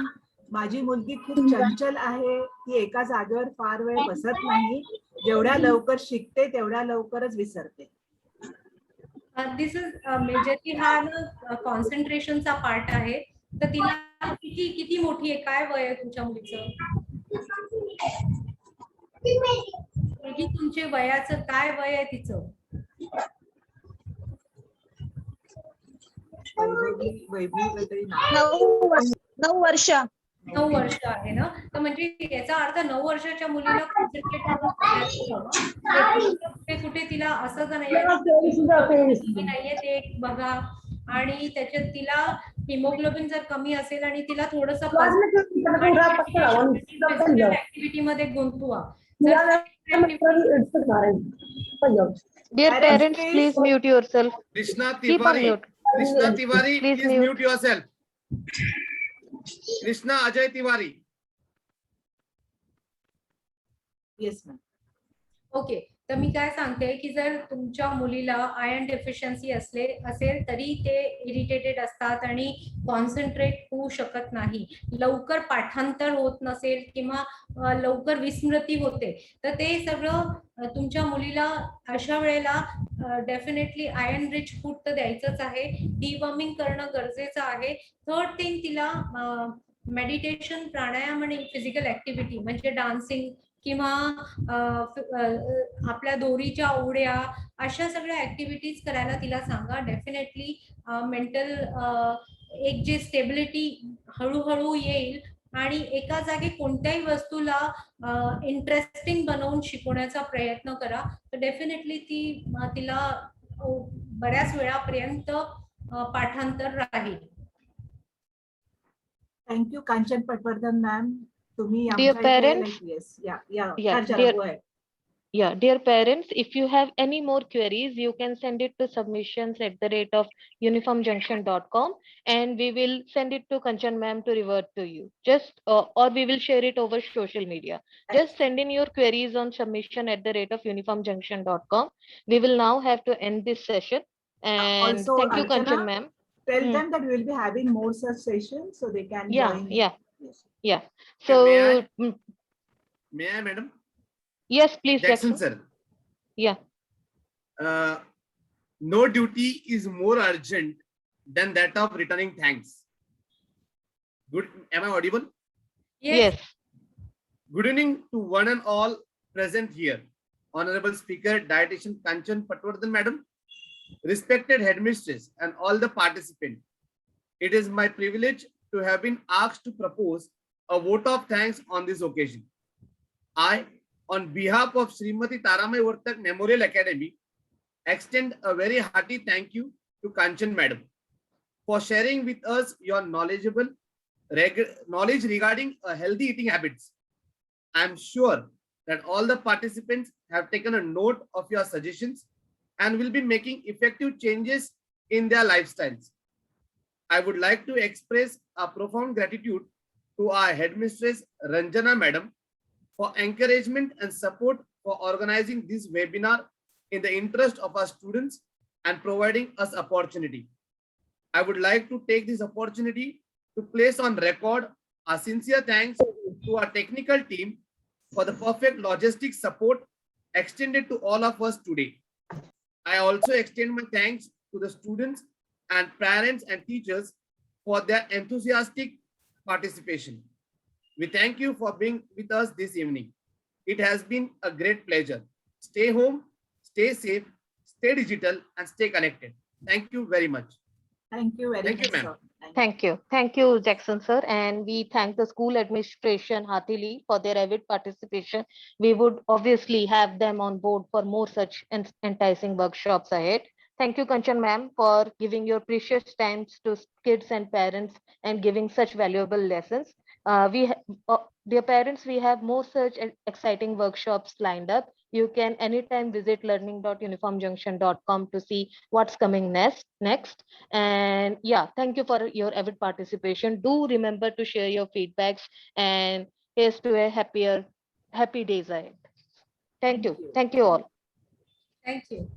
Speaker 5: माझी मुलगी खूप चंचल आहे. ती एका जागेवर फार वेळ बसत नाही. जेवढ्या लवकर शिकते तेवढ्या लवकरच विसरते.
Speaker 2: दिस इज मेजरली हा कॉन्सन्ट्रेशनचा पार्ट आहे. तर तिला किती मोठी आहे, काय वय आहे तुमच्या मुलीचं? तुमचे वयाचं काय वय आहे तिचं?
Speaker 4: 9 वर्ष.
Speaker 2: 9 वर्ष आहे ना. तर म्हणजे याचा अर्थ 9 वर्षाच्या मुलीला कॉन्सन्ट्रेट कुठे तिला असं तर नाहीये ते एक बघा. आणि त्याच्यात तिला हिमोग्लोबिन जर कमी असेल आणि तिला थोडस ऍक्टिव्हिटी मध्ये गुंतवा.
Speaker 1: Dear parents, please mute yourself.
Speaker 8: Krishna
Speaker 1: Keep on
Speaker 8: Tiwari.
Speaker 1: mute.
Speaker 8: Krishna Tiwari,
Speaker 1: Please
Speaker 8: please mute yourself. Krishna Ajay Tiwari.
Speaker 5: Yes ma'am.
Speaker 2: Okay. तर मी काय सांगते की जर तुमच्या मुलीला आयर्न डेफिशियन्सी असेल तरी ते इरिटेटेड असतात आणि कॉन्सन्ट्रेट होऊ शकत नाही, लवकर पाठांतर होत नसेल किंवा लवकर विस्मृती होते, तर ते सगळं तुमच्या मुलीला अशा वेळेला डेफिनेटली आयर्न रिच फूड तर द्यायचंच आहे. डिवॉर्मिंग करणं गरजेचं आहे. थर्ड थिंग, तिला मेडिटेशन, प्राणायाम आणि फिजिकल ऍक्टिव्हिटी म्हणजे डान्सिंग किंवा आपल्या दोरीच्या उड्या, अशा सगळ्या ऍक्टिव्हिटीज करायला तिला सांगा. डेफिनेटली मेंटल एक जे स्टेबिलिटी हळूहळू येईल आणि एका जागी कोणत्याही वस्तूला इंटरेस्टिंग बनवून शिकवण्याचा प्रयत्न करा, तर डेफिनेटली तिला बऱ्याच वेळापर्यंत पाठांतर राहील.
Speaker 5: Thank you, Kanchan Patwardhan ma'am. तुम्ही
Speaker 1: Dear
Speaker 5: आमच्या इथे
Speaker 1: parents,
Speaker 5: like yes, yeah,
Speaker 1: yeah,
Speaker 5: Archana,
Speaker 1: dear,
Speaker 5: go ahead.
Speaker 1: yeah, dear parents, if you have any more queries, you can send it to submissions@uniformjunction.com, and we will send it to Kanchan ma'am to revert to you. Just or we will share it over social media. Just send in your queries on submission@uniformjunction.com. We will now have to end this session. And
Speaker 5: Also,
Speaker 1: thank you,
Speaker 5: Archana,
Speaker 1: Kanchan ma'am.
Speaker 5: tell
Speaker 1: Hmm.
Speaker 5: them that we will be having more such sessions so they can
Speaker 1: Yeah,
Speaker 5: join.
Speaker 1: yeah,
Speaker 5: Yes.
Speaker 1: yeah.
Speaker 8: May
Speaker 1: So,
Speaker 8: May I, madam?
Speaker 1: yes, please,
Speaker 8: Jackson,
Speaker 1: Jackson.
Speaker 8: sir.
Speaker 1: Yeah.
Speaker 8: No duty is more urgent than that of returning thanks. Good. Am I audible?
Speaker 1: Yes.
Speaker 8: Good evening to one and all present here. Honorable Speaker, Dietitian Kanchan Patwardhan madam, respected headmistress and all the participants. It is my privilege to have been asked to propose a vote of thanks on this occasion. I, on behalf of Srimati Taramai Vartak Memorial Academy, extend a very hearty thank you to Kanchan madam for sharing with us your knowledge regarding healthy eating habits. I am sure that all the participants have taken a note of your suggestions and will be making effective changes in their lifestyles. I would like to express a profound gratitude to our headmistress Ranjana madam for encouragement and support for organizing this webinar in the interest of our students and providing us opportunity. I would like to take this opportunity to place on record our sincere thanks to our technical team for the perfect logistics support extended to all of us today. I also extend my thanks to the students and parents and teachers for their enthusiastic participation. We thank you for being with us this evening. It has been a great pleasure. Stay home, stay safe, stay digital, and stay connected. Thank you very much.
Speaker 5: Thank you very
Speaker 8: Thank you,
Speaker 5: much,
Speaker 8: ma'am.
Speaker 5: sir.
Speaker 1: Thank you. Thank you, Jackson sir. And we thank the school administration heartily for their avid participation. We would obviously have them on board for more such enticing workshops ahead. Thank you, Kanchan ma'am, for giving your precious times to kids and parents and giving such valuable lessons. Dear parents, we have more such exciting workshops lined up. You can anytime visit learning.uniformjunction.com to see what's coming next. And yeah, thank you for your avid participation. Do remember to share your feedbacks, and here's to a happy days ahead. Thank you. Thank you all.
Speaker 2: Thank you.